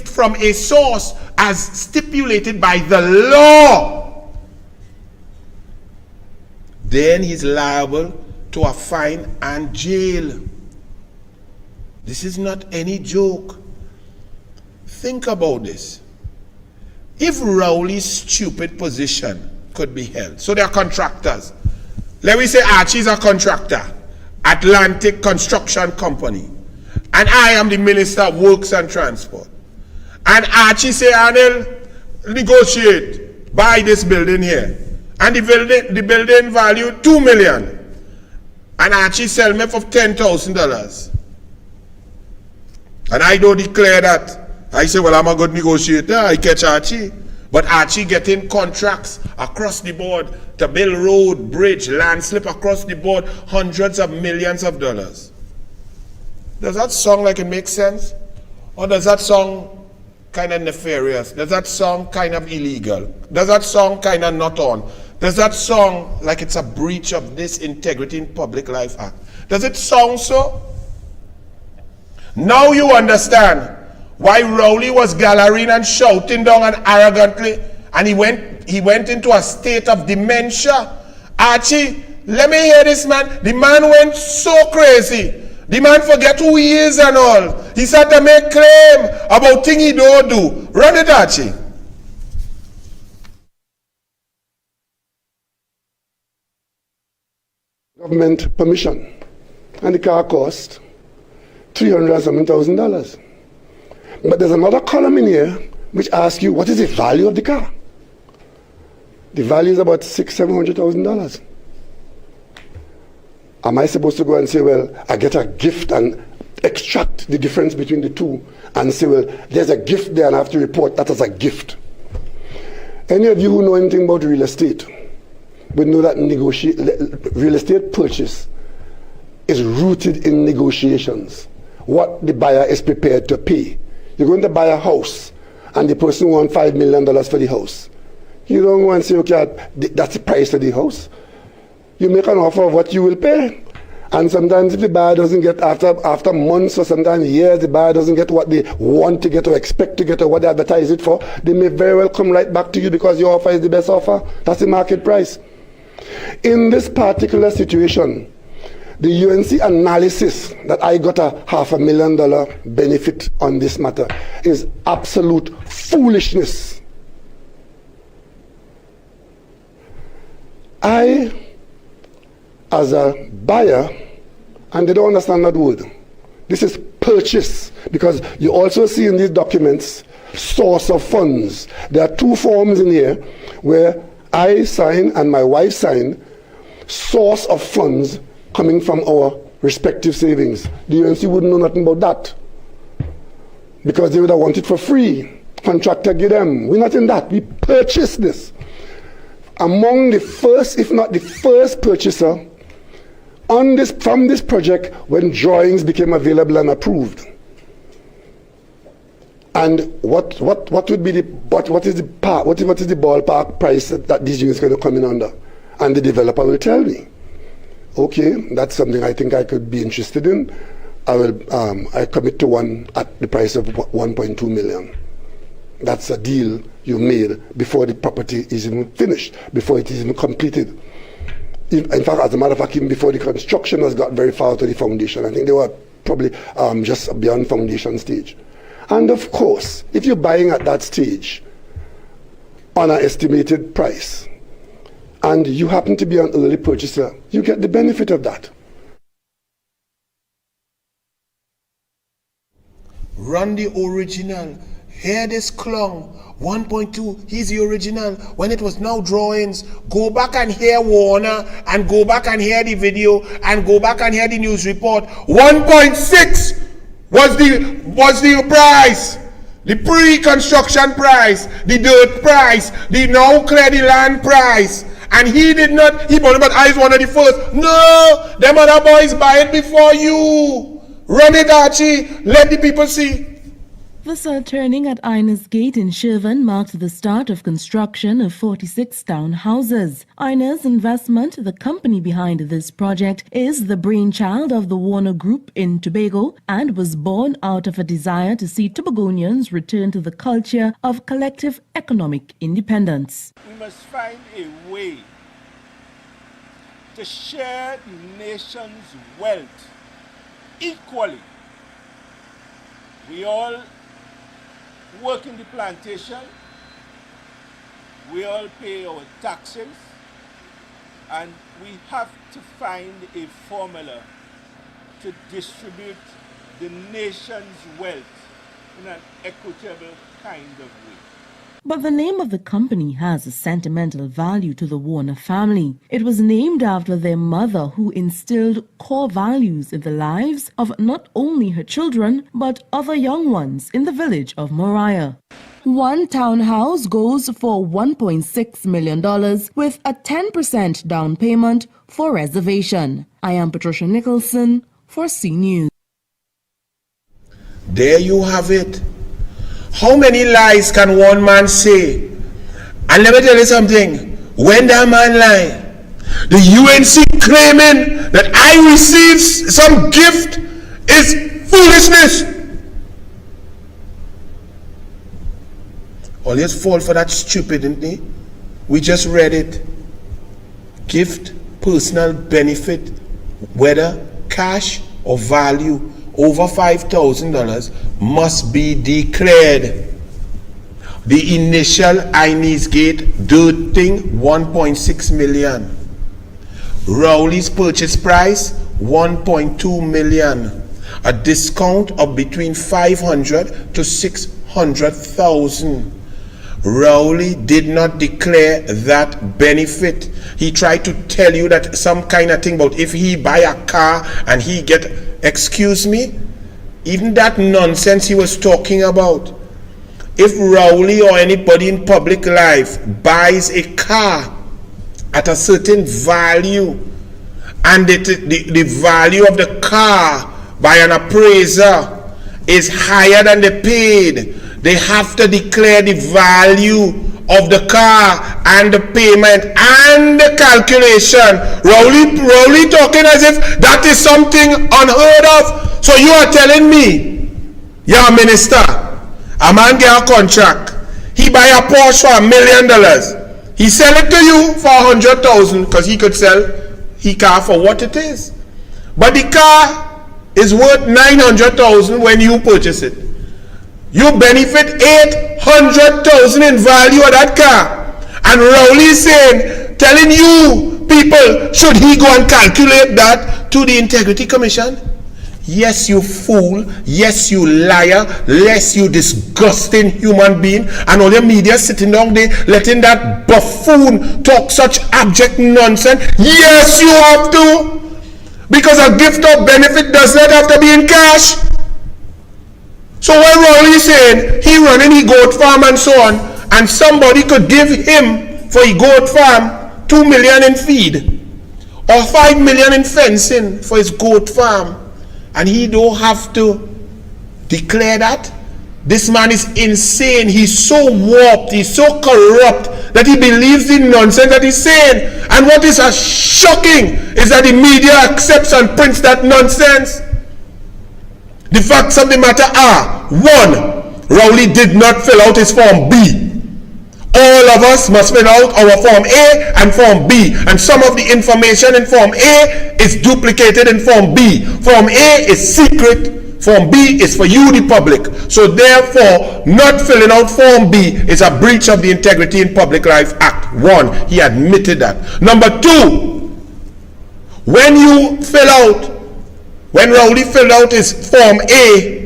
from a source as stipulated by the law, then he's liable to a fine and jail. This is not any joke. Think about this. If Rowley's stupid position could be held, so they are contractors. Let me say Archie's a contractor, Atlantic Construction Company, and I am the Minister of Works and Transport. And Archie say, Anil, negotiate, buy this building here. And the building value $2 million. And Archie sell me for $10,000. And I don't declare that. I say, well, I'm a good negotiator. I catch Archie. But Archie getting contracts across the board to build road, bridge, landslip across the board, hundreds of millions of dollars. Does that sound like it makes sense? Or does that sound kind of nefarious? Does that sound kind of illegal? Does that sound kind of not on? Does that sound like it's a breach of this Integrity in Public Life Act? Does it sound so? Now you understand why Rowley was gallerying and shouting down and arrogantly, and he went into a state of dementia. Archie, let me hear this man. The man went so crazy. The man forget who he is and all. He started to make claim about things he don't do. Run it, Archie. Government permission, and the car cost $300,000. But there's another column in here which asks you, what is the value of the car? The value is about $600,000-$700,000. Am I supposed to go and say, well, I get a gift and extract the difference between the two and say, well, there's a gift there and I have to report that as a gift? Any of you who know anything about real estate would know that real estate purchase is rooted in negotiations. What the buyer is prepared to pay. You're going to buy a house and the person wants $5 million for the house. You don't want to say, okay, that's the price of the house. You make an offer of what you will pay. And sometimes if the buyer doesn't get, after months or sometimes years, the buyer doesn't get what they want to get or expect to get or what they advertise it for, they may very well come right back to you because your offer is the best offer. That's the market price. In this particular situation, the UNC analysis that I got a $500,000 benefit on this matter is absolute foolishness. I, as a buyer, and they don't understand that word, this is purchase, because you also see in these documents source of funds. There are two forms in here where I sign and my wife sign source of funds coming from our respective savings. The UNC wouldn't know nothing about that because they would have wanted it for free. Contractor give them. We're not in that. We purchased this. Among the first, if not the first purchaser on this, from this project when drawings became available and approved. And what would be the what is the ballpark price that these units are going to come in under? And the developer will tell me, okay, that's something I think I could be interested in. I commit to one at the price of 1.2 million. That's a deal you made before the property is even finished, before it is even completed. In fact, as a matter of fact, even before the construction has got very far to the foundation. I think they were probably just beyond foundation stage. And of course, if you're buying at that stage on an estimated price, and you happen to be an early purchaser, you get the benefit of that. Run the original. Hear this clown. 1.2, he's the original. When it was now drawings, go back and hear Warner, and go back and hear the video, and go back and hear the news report. 1.6 was the price. The pre-construction price, the dirt price, the now clear the land price. And he did not, he bought, but I was one of the first. No, them other boys buy it before you. Run it, Archie. Let the people see. The turning at Ines Gate in Shirvan marked the start of construction of 46 townhouses. Ines Investment, the company behind this project, is the brainchild of the Warner Group in Tobago and was born out of a desire to see Tobagonians return to the culture of collective economic independence. We must find a way to share the nation's wealth equally. We all work in the plantation, we all pay our taxes, and we have to find a formula to distribute the nation's wealth in an equitable kind of way. But the name of the company has a sentimental value to the Warner family. It was named after their mother, who instilled core values in the lives of not only her children, but other young ones in the village of Moriah. One townhouse goes for $1.6 million with a 10% down payment for reservation. I am Patricia Nicholson for C News. There you have it. How many lies can one man say? And let me tell you something. When that man lied, the UNC claiming that I received some gift is foolishness. Always fall for that stupidity. We just read it. Gift, personal benefit, whether cash or value, over $5,000 must be declared. The initial Ines Gate dirt thing, 1.6 million. Rowley's purchase price, 1.2 million. A discount of between 500 to 600,000. Rowley did not declare that benefit. He tried to tell you that some kind of thing about if he buy a car and he get, excuse me, even that nonsense he was talking about. If Rowley or anybody in public life buys a car at a certain value and the value of the car by an appraiser is higher than they paid, they have to declare the value of the car and the payment and the calculation. Rowley talking as if that is something unheard of. So you are telling me, yeah, minister, a man get a contract, he buy a Porsche for $1 million, he sell it to you for 100,000 because he could sell his car for what it is. But the car is worth 900,000 when you purchase it. You benefit 800,000 in value of that car. And Rowley is saying, telling you people, should he go and calculate that to the Integrity Commission? Yes, you fool. Yes, you liar. Yes, you disgusting human being. And all the media sitting down there letting that buffoon talk such abject nonsense. Yes, you have to. Because a gift of benefit does not have to be in cash. So when Rowley is saying he running his goat farm and so on, and somebody could give him for his goat farm 2 million in feed or 5 million in fencing for his goat farm, and he don't have to declare that, this man is insane. He's so warped, he's so corrupt that he believes in nonsense that he's saying. And what is shocking is that the media accepts and prints that nonsense. The facts of the matter are, 1, Rowley did not fill out his Form B. All of us must fill out our Form A and Form B. And some of the information in Form A is duplicated in Form B. Form A is secret. Form B is for you, the public. So therefore, not filling out Form B is a breach of the Integrity in Public Life Act. 1, he admitted that. Number 2, when Rowley filled out his Form A,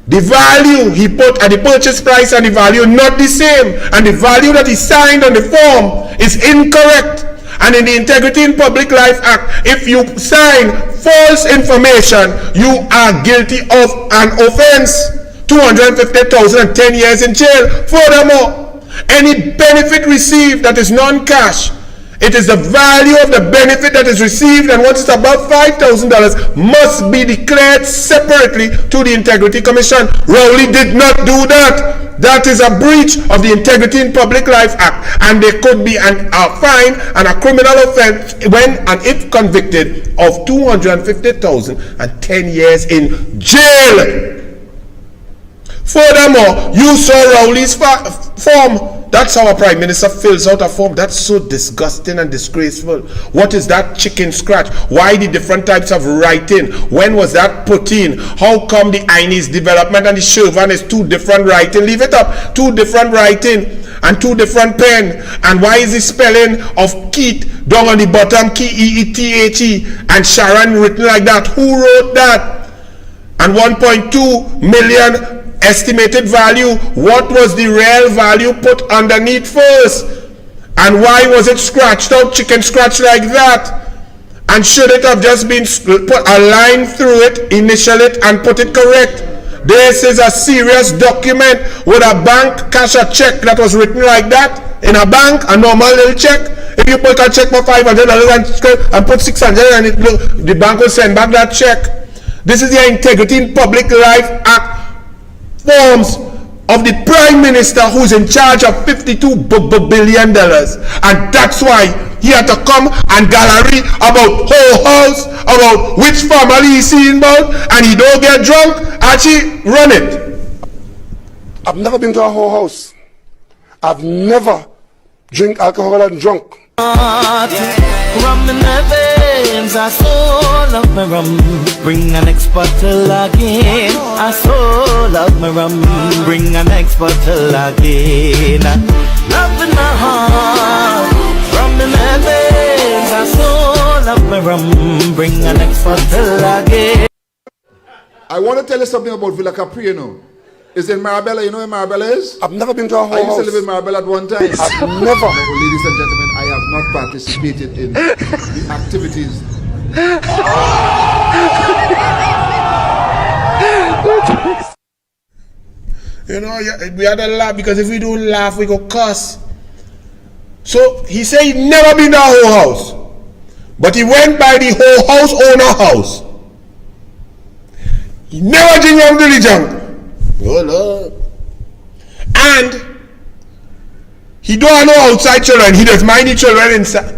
the value he put at the purchase price and the value not the same, and the value that he signed on the form is incorrect. And in the Integrity in Public Life Act, if you sign false information, you are guilty of an offense. 250,000 and 10 years in jail. Furthermore, any benefit received that is non-cash, it is the value of the benefit that is received, and once it's above $5,000 must be declared separately to the Integrity Commission. Rowley did not do that. That is a breach of the Integrity in Public Life Act, and there could be a fine and a criminal offense when and if convicted of 250,000 and 10 years in jail. Furthermore, you saw Rowley's form. That's how a Prime Minister fills out a form. That's so disgusting and disgraceful. What is that chicken scratch? Why the different types of writing? When was that put in? How come the Chinese development and the Shervan is 2 different writing? Leave it up. 2 different writing and 2 different pen. And why is the spelling of Keith down on the bottom, Keethe, and Sharon written like that? Who wrote that? And 1.2 million estimated value. What was the real value put underneath first? And why was it scratched out, chicken scratch like that? And should it have just been put a line through it, initial it, and put it correct? This is a serious document. Would a bank cash a check that was written like that? In a bank, a normal little check? If you put a check for $500 and put 600 and the bank will send back that check. This is the Integrity in Public Life Act forms of the Prime Minister who's in charge of $52 billion. And that's why he had to come and gallery about whole house, about which family he's seeing about, and he don't get drunk. Actually, run it. I've never been to a whole house. I've never drink alcohol and drunk. Rum in the veins, I so love my rum. Bring an next bottle again. I so love my rum. Bring an next bottle again. Love in my heart. Rum in the veins, I so love my rum. Bring an next bottle again. I want to tell you something about Villa Capri, you know. It's in Marabella. You know where Marabella is? I've never been to a whole house. I used to live in Marabella at one time. I've never. Ladies and gentlemen, I have not participated in the activities. You know, we had to laugh, because if we don't laugh, we go cuss. So he said he'd never been to a whole house, but he went by the whole house owner house. He never drink rum till he drunk. Oh Lord. And he don't know outside children. He just mind the children inside.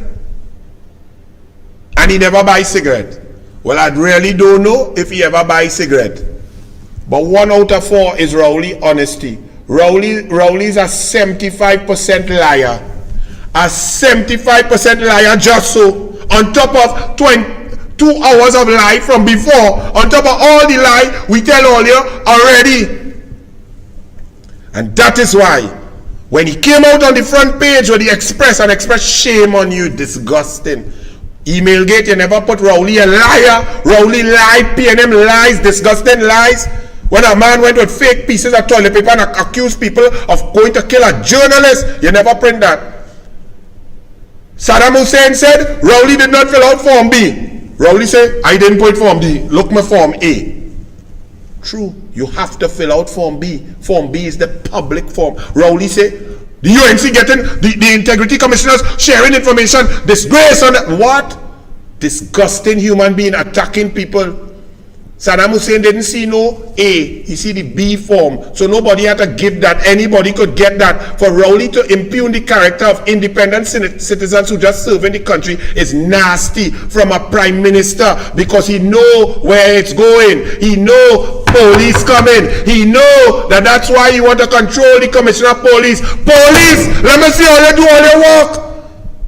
And he never buys cigarette. Well, I really don't know if he ever buys cigarette. But 1 out of 4 is Rowley honesty. Rowley's a 75% liar. A 75% liar just so. On top of 2 hours of lie from before, on top of all the lie we tell all you already. And that is why, when he came out on the front page with the Express, and Express, shame on you, disgusting. Emailgate, you never put Rowley a liar. Rowley lied, PNM lies, disgusting lies. When a man went with fake pieces of toilet paper and accused people of going to kill a journalist, you never print that. Saddam Hussein said Rowley did not fill out Form B. Rowley said, I didn't put Form B. Look my Form A. True, you have to fill out Form B. Form B is the public form. Rowley said, the UNC getting, the integrity commissioners sharing information, disgrace on that. What? Disgusting human being attacking people. Saddam Hussein didn't see no A, he see the B form. So nobody had to give that. Anybody could get that. For Rowley to impugn the character of independent citizens who just serve in the country is nasty from a prime minister, because he know where it's going. He know police coming. He know that that's why you want to control the commissioner of police. Police, let me see how you do all your work.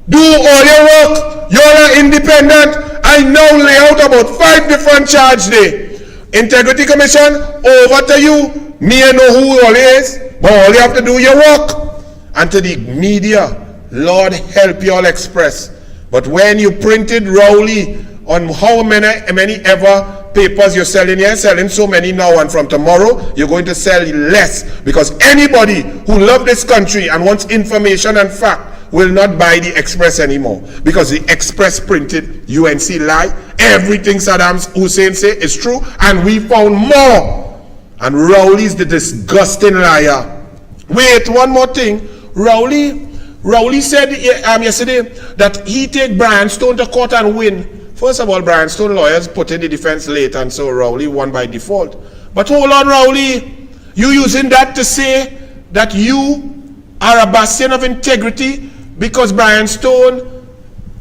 Do all your work. You're independent. I now lay out about 5 different charges there. Integrity Commission, over to you. Me I know who all is, but all you have to do your work. And to the media, Lord help you all Express. But when you printed Rowley on how many ever papers you're selling, you're selling so many now, and from tomorrow you're going to sell less, because anybody who loves this country and wants information and fact will not buy the Express anymore, because the Express printed UNC lie. Everything Saddam Hussein say is true, and we found more. And Rowley's the disgusting liar. Wait, one more thing. Rowley said yesterday that he take Brian Stone to court and win. First of all, Brian Stone lawyers put in the defense late, and so Rowley won by default. But hold on, Rowley, you using that to say that you are a bastion of integrity because Brian Stone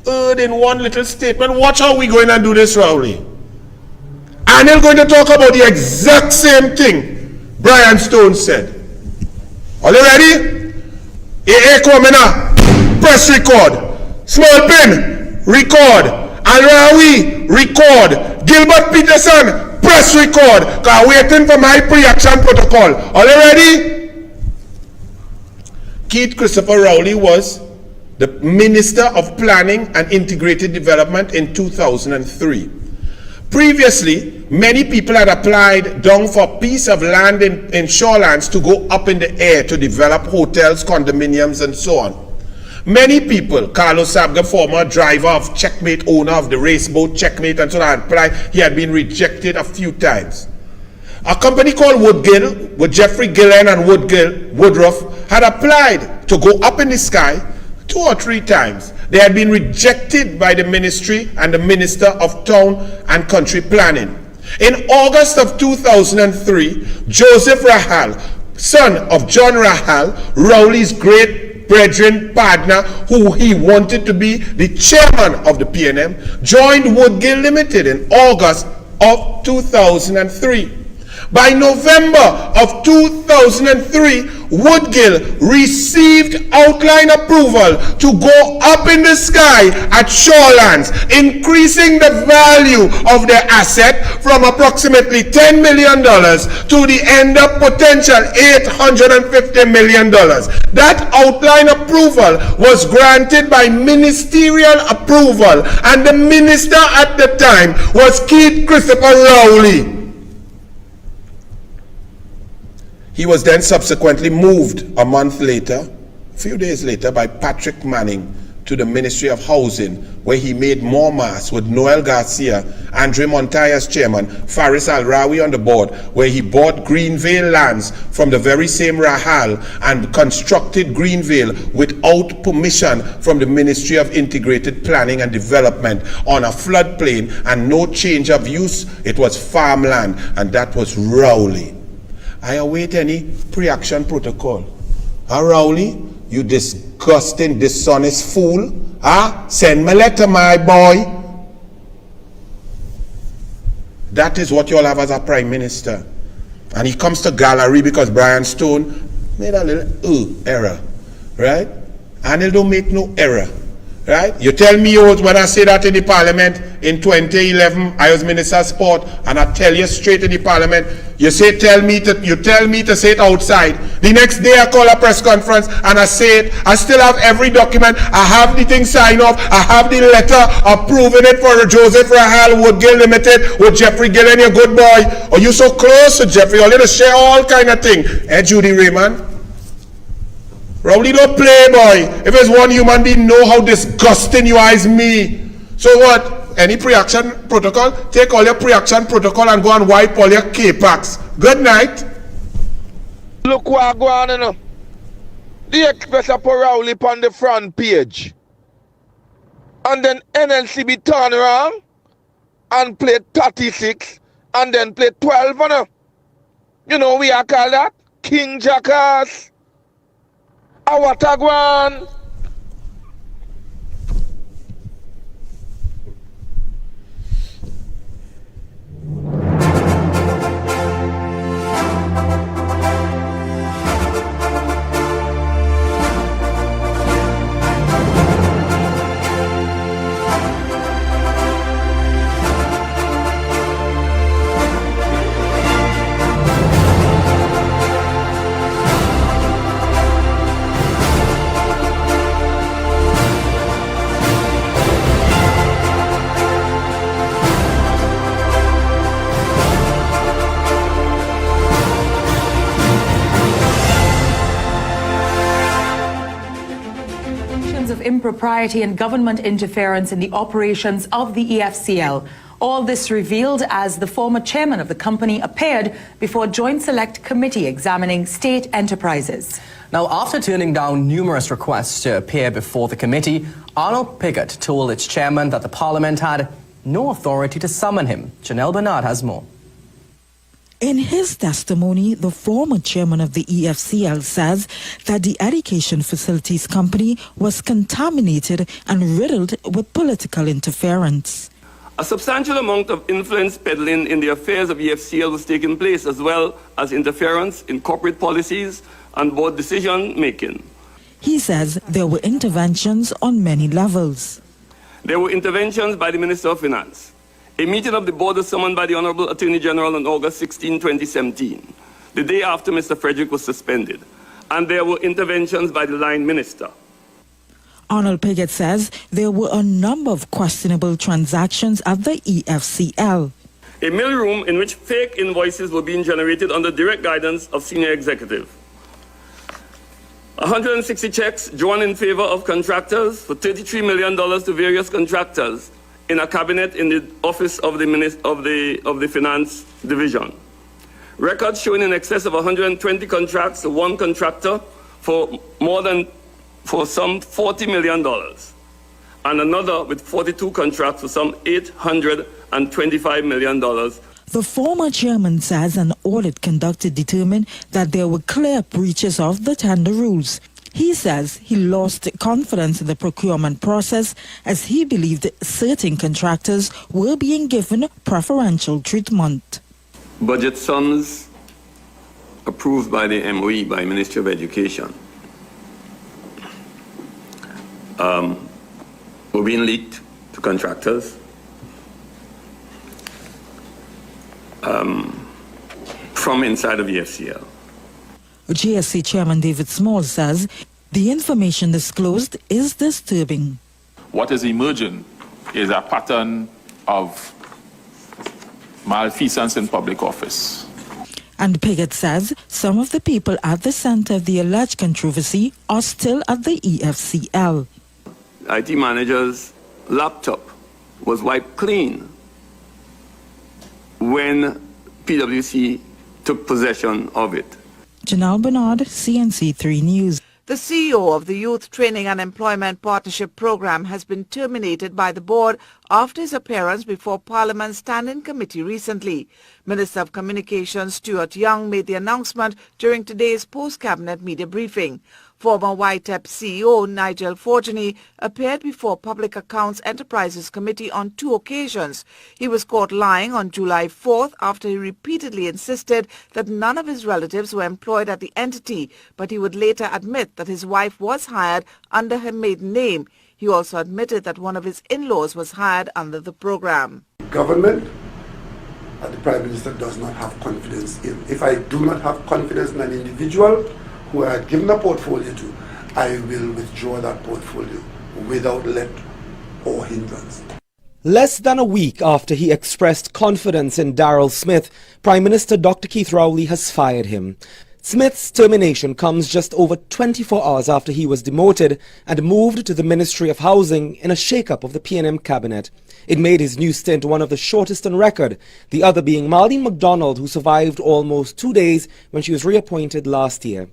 heard in one little statement. Watch how we going and do this, Rowley. Anil going to talk about the exact same thing Brian Stone said. Are you ready? Komena, press record. Small pin, record. Al-Rawi, record. Gilbert Peterson, press record. Because I'm waiting for my pre-action protocol. Are you ready? Keith Christopher Rowley was the Minister of Planning and Integrated Development in 2003. Previously, many people had applied down for a piece of land in shorelands to go up in the air to develop hotels, condominiums, and so on. Many people, Carlos Sabga, former driver of Checkmate, owner of the race boat Checkmate, and so on, applied. He had been rejected a few times. A company called Woodgill, with Jeffrey Gillen and Woodruff, had applied to go up in the sky 2 or 3 times. They had been rejected by the ministry and the Minister of Town and Country Planning. In August of 2003, Joseph Rahal, son of John Rahal, Rowley's great brethren partner, who he wanted to be the chairman of the PNM, joined Woodgill Limited in August of 2003. By November of 2003, Woodgill received outline approval to go up in the sky at shorelands, increasing the value of their asset from approximately $10 million to the end of potential $850 million. That outline approval was granted by ministerial approval, and the minister at the time was Keith Christopher Rowley. He was then subsequently moved a month later, a few days later, by Patrick Manning to the Ministry of Housing, where he made more mass with Noel Garcia, Andre Montoya as chairman, Faris Al-Rawi on the board, where he bought Greenvale lands from the very same Rahal and constructed Greenvale without permission from the Ministry of Integrated Planning and Development on a floodplain and no change of use. It was farmland, and that was Rowley. I await any pre-action protocol. Rowley, you disgusting, dishonest fool. Send me a letter, my boy. That is what you all have as a prime minister. And he comes to gallery because Brian Stone made a little error. Right? Anil don't make no error. Right? You tell me when I say that in the parliament in 2011, I was Minister of Sport, and I tell you straight in the parliament, you tell me to say it outside. The next day I call a press conference and I say it. I still have every document. I have the thing signed off. I have the letter approving it for Joseph Rahal Woodgill Limited with Jeffrey Gill, and your good boy. Are you so close to Jeffrey? You're to share all kind of thing. Judy Raymond. Rowley don't play, boy. If there's one human being know how disgusting you are is me. So what? Any pre-action protocol? Take all your pre-action protocol and go and wipe all your K-packs. Good night. Look what go on, you know. The Express put Rowley on the front page. And then NLCB turn around and play 36 and then play 12, you know. You know we are called that? King Jackass. Awatagwan. Of impropriety and government interference in the operations of the EFCL. All this revealed as the former chairman of the company appeared before a joint select committee examining state enterprises. Now, after turning down numerous requests to appear before the committee, Arnold Piggott told its chairman that the parliament had no authority to summon him. Janelle Bernard has more. In his testimony, the former chairman of the EFCL says that the education facilities company was contaminated and riddled with political interference. A substantial amount of influence peddling in the affairs of EFCL was taking place, as well as interference in corporate policies and board decision-making. He says there were interventions on many levels. There were interventions by the Minister of Finance. A meeting of the board was summoned by the Honorable Attorney General on August 16, 2017, the day after Mr. Frederick was suspended. And there were interventions by the line minister. Arnold Piggott says there were a number of questionable transactions at the EFCL. A mailroom in which fake invoices were being generated under direct guidance of senior executive. 160 checks drawn in favor of contractors for $33 million to various contractors in a cabinet in the office of the Finance Division. Records showing in excess of 120 contracts to one contractor for some $40 million, and another with 42 contracts for some $825 million. The former chairman says an audit conducted determined that there were clear breaches of the tender rules. He says he lost confidence in the procurement process as he believed certain contractors were being given preferential treatment. Budget sums approved by the MOE, by Ministry of Education, were being leaked to contractors. From inside of EFCL. GSC Chairman David Small says the information disclosed is disturbing. What is emerging is a pattern of malfeasance in public office. And Piggott says some of the people at the center of the alleged controversy are still at the EFCL. IT manager's laptop was wiped clean when PwC took possession of it. Janelle Bernard, CNC3 News. The CEO of the Youth Training and Employment Partnership Program has been terminated by the board after his appearance before Parliament's Standing Committee recently. Minister of Communications Stuart Young made the announcement during today's post-cabinet media briefing. Former YTEP CEO Nigel Forgeny appeared before Public Accounts Enterprises Committee on 2 occasions. He was caught lying on July 4th after he repeatedly insisted that none of his relatives were employed at the entity, but he would later admit that his wife was hired under her maiden name. He also admitted that one of his in-laws was hired under the program. Government and the Prime Minister does not have confidence in. If I do not have confidence in an individual who I had given a portfolio to, I will withdraw that portfolio without let or hindrance. Less than a week after he expressed confidence in Daryl Smith, Prime Minister Dr. Keith Rowley has fired him. Smith's termination comes just over 24 hours after he was demoted and moved to the Ministry of Housing in a shake-up of the P&M cabinet. It made his new stint one of the shortest on record, the other being Marlene MacDonald, who survived almost 2 days when she was reappointed last year.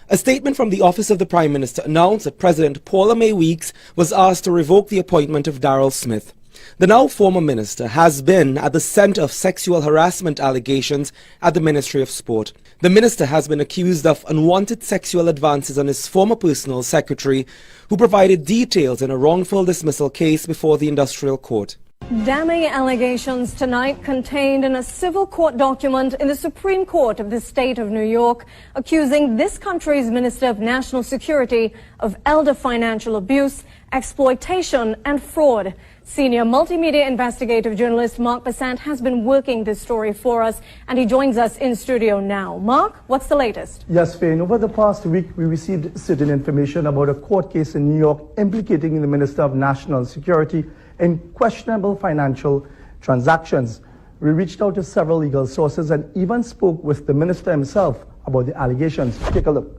A statement from the Office of the Prime Minister announced that President Paula May Weeks was asked to revoke the appointment of Daryl Smith. The now former minister has been at the center of sexual harassment allegations at the Ministry of Sport. The minister has been accused of unwanted sexual advances on his former personal secretary, who provided details in a wrongful dismissal case before the Industrial Court. Damning allegations tonight contained in a civil court document in the Supreme Court of the state of New York, accusing this country's Minister of National Security of elder financial abuse, exploitation and fraud. Senior multimedia investigative journalist Mark Besant has been working this story for us, and he joins us in studio now. Mark, what's the latest? Yes, Faye. Over the past week, we received certain information about a court case in New York implicating the Minister of National Security in questionable financial transactions. We reached out to several legal sources and even spoke with the minister himself about the allegations. Take a look.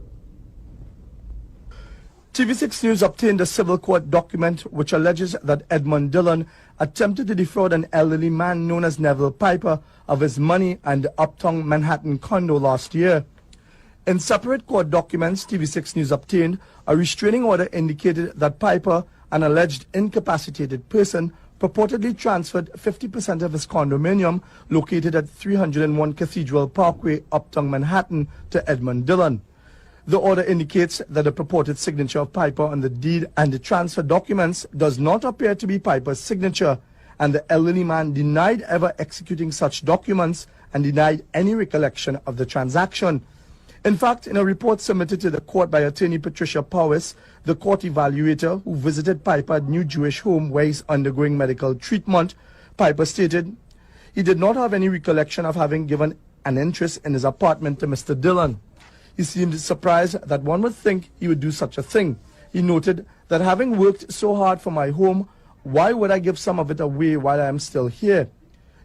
TV6 News obtained a civil court document which alleges that Edmund Dillon attempted to defraud an elderly man known as Neville Piper of his money and uptown Manhattan condo last year. In separate court documents TV6 News obtained, a restraining order indicated that Piper, an alleged incapacitated person, purportedly transferred 50% of his condominium located at 301 Cathedral Parkway, uptown Manhattan, to Edmund Dillon. The order indicates that the purported signature of Piper on the deed and the transfer documents does not appear to be Piper's signature, and the elderly man denied ever executing such documents and denied any recollection of the transaction. In fact, in a report submitted to the court by attorney Patricia Powis, the court evaluator who visited Piper at New Jewish Home where he's undergoing medical treatment, Piper stated he did not have any recollection of having given an interest in his apartment to Mr. Dillon. He seemed surprised that one would think he would do such a thing. He noted that having worked so hard for my home, why would I give some of it away while I am still here?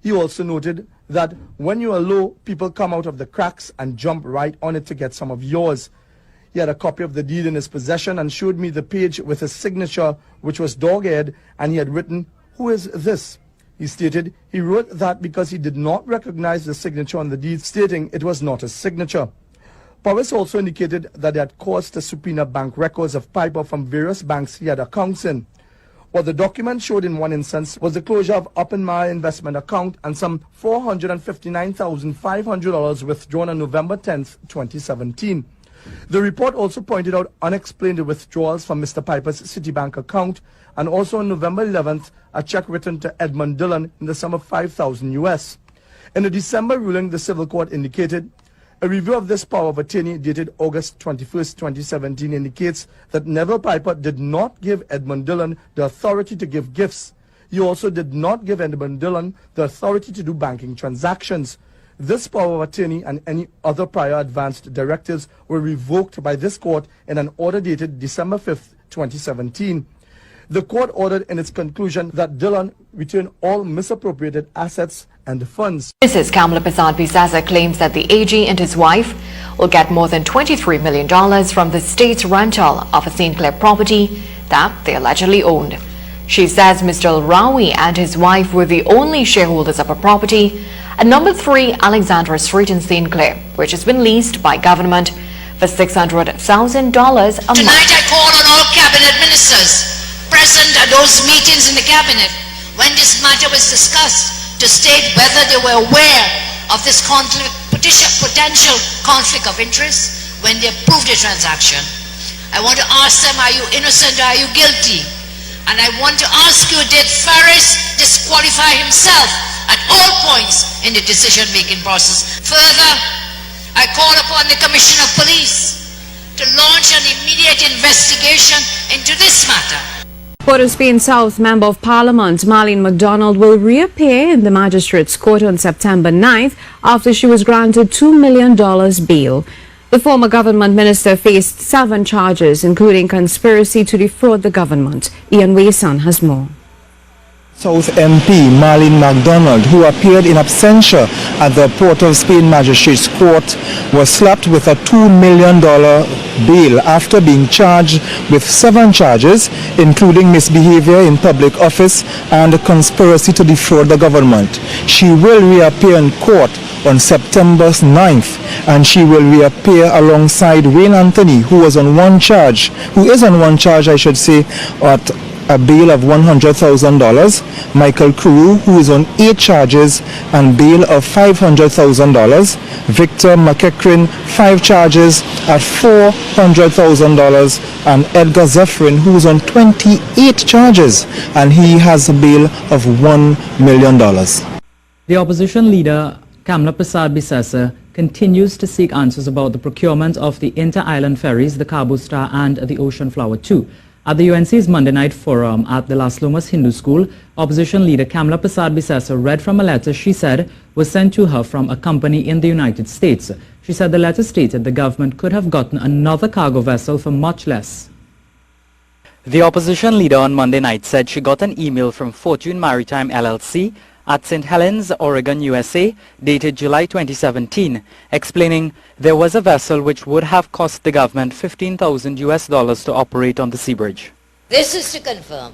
He also noted that when you are low, people come out of the cracks and jump right on it to get some of yours. He had a copy of the deed in his possession and showed me the page with his signature, which was dog-eared, and he had written, "Who is this?" He stated he wrote that because he did not recognize the signature on the deed, stating it was not his signature. Powis also indicated that they had caused to subpoena bank records of Piper from various banks he had accounts in. What the document showed in one instance was the closure of Oppenmeyer investment account and some $459,500 withdrawn on November 10, 2017. The report also pointed out unexplained withdrawals from Mr. Piper's Citibank account, and also on November 11th, a check written to Edmund Dillon in the sum of $5,000 US. In a December ruling, the civil court indicated a review of this power of attorney dated August 21, 2017 indicates that Neville Piper did not give Edmund Dillon the authority to give gifts. He also did not give Edmund Dillon the authority to do banking transactions. This power of attorney and any other prior advanced directives were revoked by this court in an order dated December 5, 2017. The court ordered in its conclusion that Dillon return all misappropriated assets and funds. Mrs. Kamala Prasad-Bisasa claims that the AG and his wife will get more than $23 million from the state's rental of a St. Clair property that they allegedly owned. She says Mr. Rawi and his wife were the only shareholders of a property at number 3 Alexandra Street in St. Clair, which has been leased by government for $600,000 a month. Tonight I call on all cabinet ministers present at those meetings in the cabinet when this matter was discussed to state whether they were aware of this potential conflict of interest when they approved the transaction. I want to ask them, are you innocent or are you guilty? And I want to ask you, did Faris disqualify himself at all points in the decision-making process? Further, I call upon the Commissioner of Police to launch an immediate investigation into this matter. Port of Spain South Member of Parliament Marlene MacDonald will reappear in the Magistrates Court on September 9th after she was granted $2 million bail. The former government minister faced 7 charges, including conspiracy to defraud the government. Ian Wayson has more. South MP Marlene MacDonald, who appeared in absentia at the Port of Spain Magistrates Court, was slapped with a $2 million bail after being charged with 7 charges, including misbehavior in public office and conspiracy to defraud the government. She will reappear in court on September 9th, and she will reappear alongside Wayne Anthony, who is on one charge, at a bail of $100,000, Michael Carew, who is on 8 charges and bail of $500,000, Victor McEachran, 5 charges at $400,000, and Edgar Zephyrin, who is on 28 charges and he has a bail of $1 million. The opposition leader, Kamla Persad-Bissessar, continues to seek answers about the procurement of the inter-island ferries, the Cabo Star and the Ocean Flower 2. At the UNC's Monday night forum at the Las Lomas Hindu School, opposition leader Kamla Persad-Bissessar read from a letter she said was sent to her from a company in the United States. She said the letter stated the government could have gotten another cargo vessel for much less. The opposition leader on Monday night said she got an email from Fortune Maritime LLC at St. Helens, Oregon, USA, dated July 2017, explaining there was a vessel which would have cost the government $15,000 to operate on the sea bridge. This is to confirm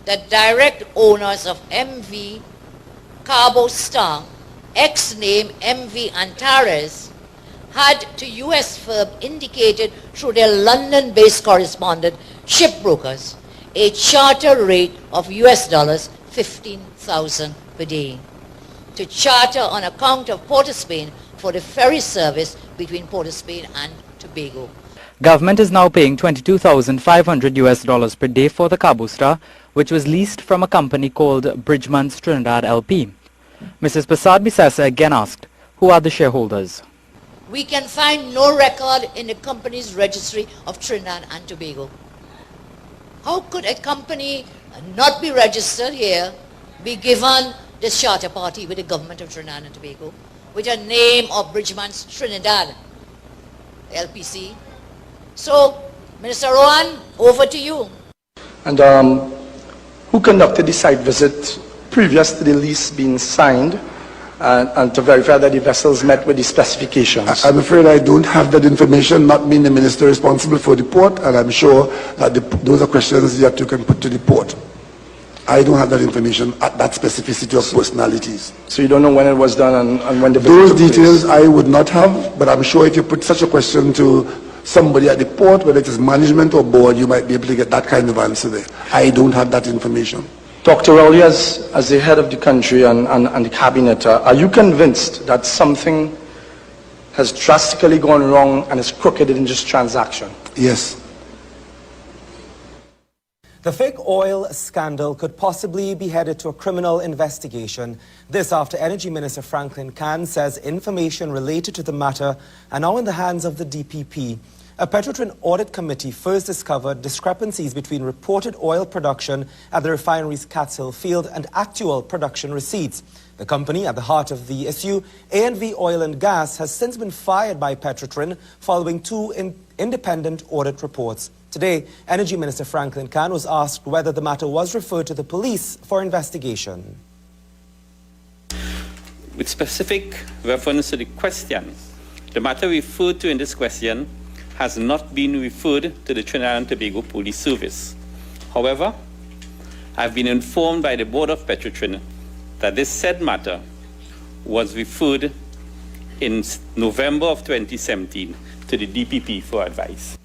that direct owners of MV Cabo Star, ex-name MV Antares, had to U.S. firm indicated through their London-based correspondent shipbrokers a charter rate of US dollars 15,000 per day to charter on account of Port of Spain for the ferry service between Port of Spain and Tobago. Government is now paying $22,500 per day for the Cabo Star, which was leased from a company called Bridgman's Trinidad LP. Mrs. Persad-Bissessar again asked, who are the shareholders? We can find no record in the company's registry of Trinidad and Tobago. How could a company not be registered here, be given this charter party with the government of Trinidad and Tobago, with a name of Bridgman's Trinidad LPC? So, Minister Rohan, over to you. And who conducted the site visit previous to the lease being signed and to verify that the vessels met with the specifications? I'm afraid I don't have that information, not being the minister responsible for the port, and I'm sure that those are questions that you can put to the port. I don't have that information at that specificity of personalities. So you don't know when it was done and when the visit Those took place? details I would not have, but I'm sure if you put such a question to somebody at the port, whether it is management or board, you might be able to get that kind of answer there. I don't have that information. Dr. Rowley, as the head of the country and the cabinet, are you convinced that something has drastically gone wrong and is crooked in this transaction? Yes. The fake oil scandal could possibly be headed to a criminal investigation. This after Energy Minister Franklin Kahn says information related to the matter are now in the hands of the DPP. A Petrotrin audit committee first discovered discrepancies between reported oil production at the refinery's Cats Hill field and actual production receipts. The company at the heart of the issue, A&V Oil and Gas, has since been fired by Petrotrin following 2 independent audit reports. Today, Energy Minister Franklin Kahn was asked whether the matter was referred to the police for investigation. With specific reference to the question, the matter referred to in this question has not been referred to the Trinidad and Tobago Police Service. However, I've been informed by the Board of Petrotrin that this said matter was referred in November of 2017 to the DPP for advice.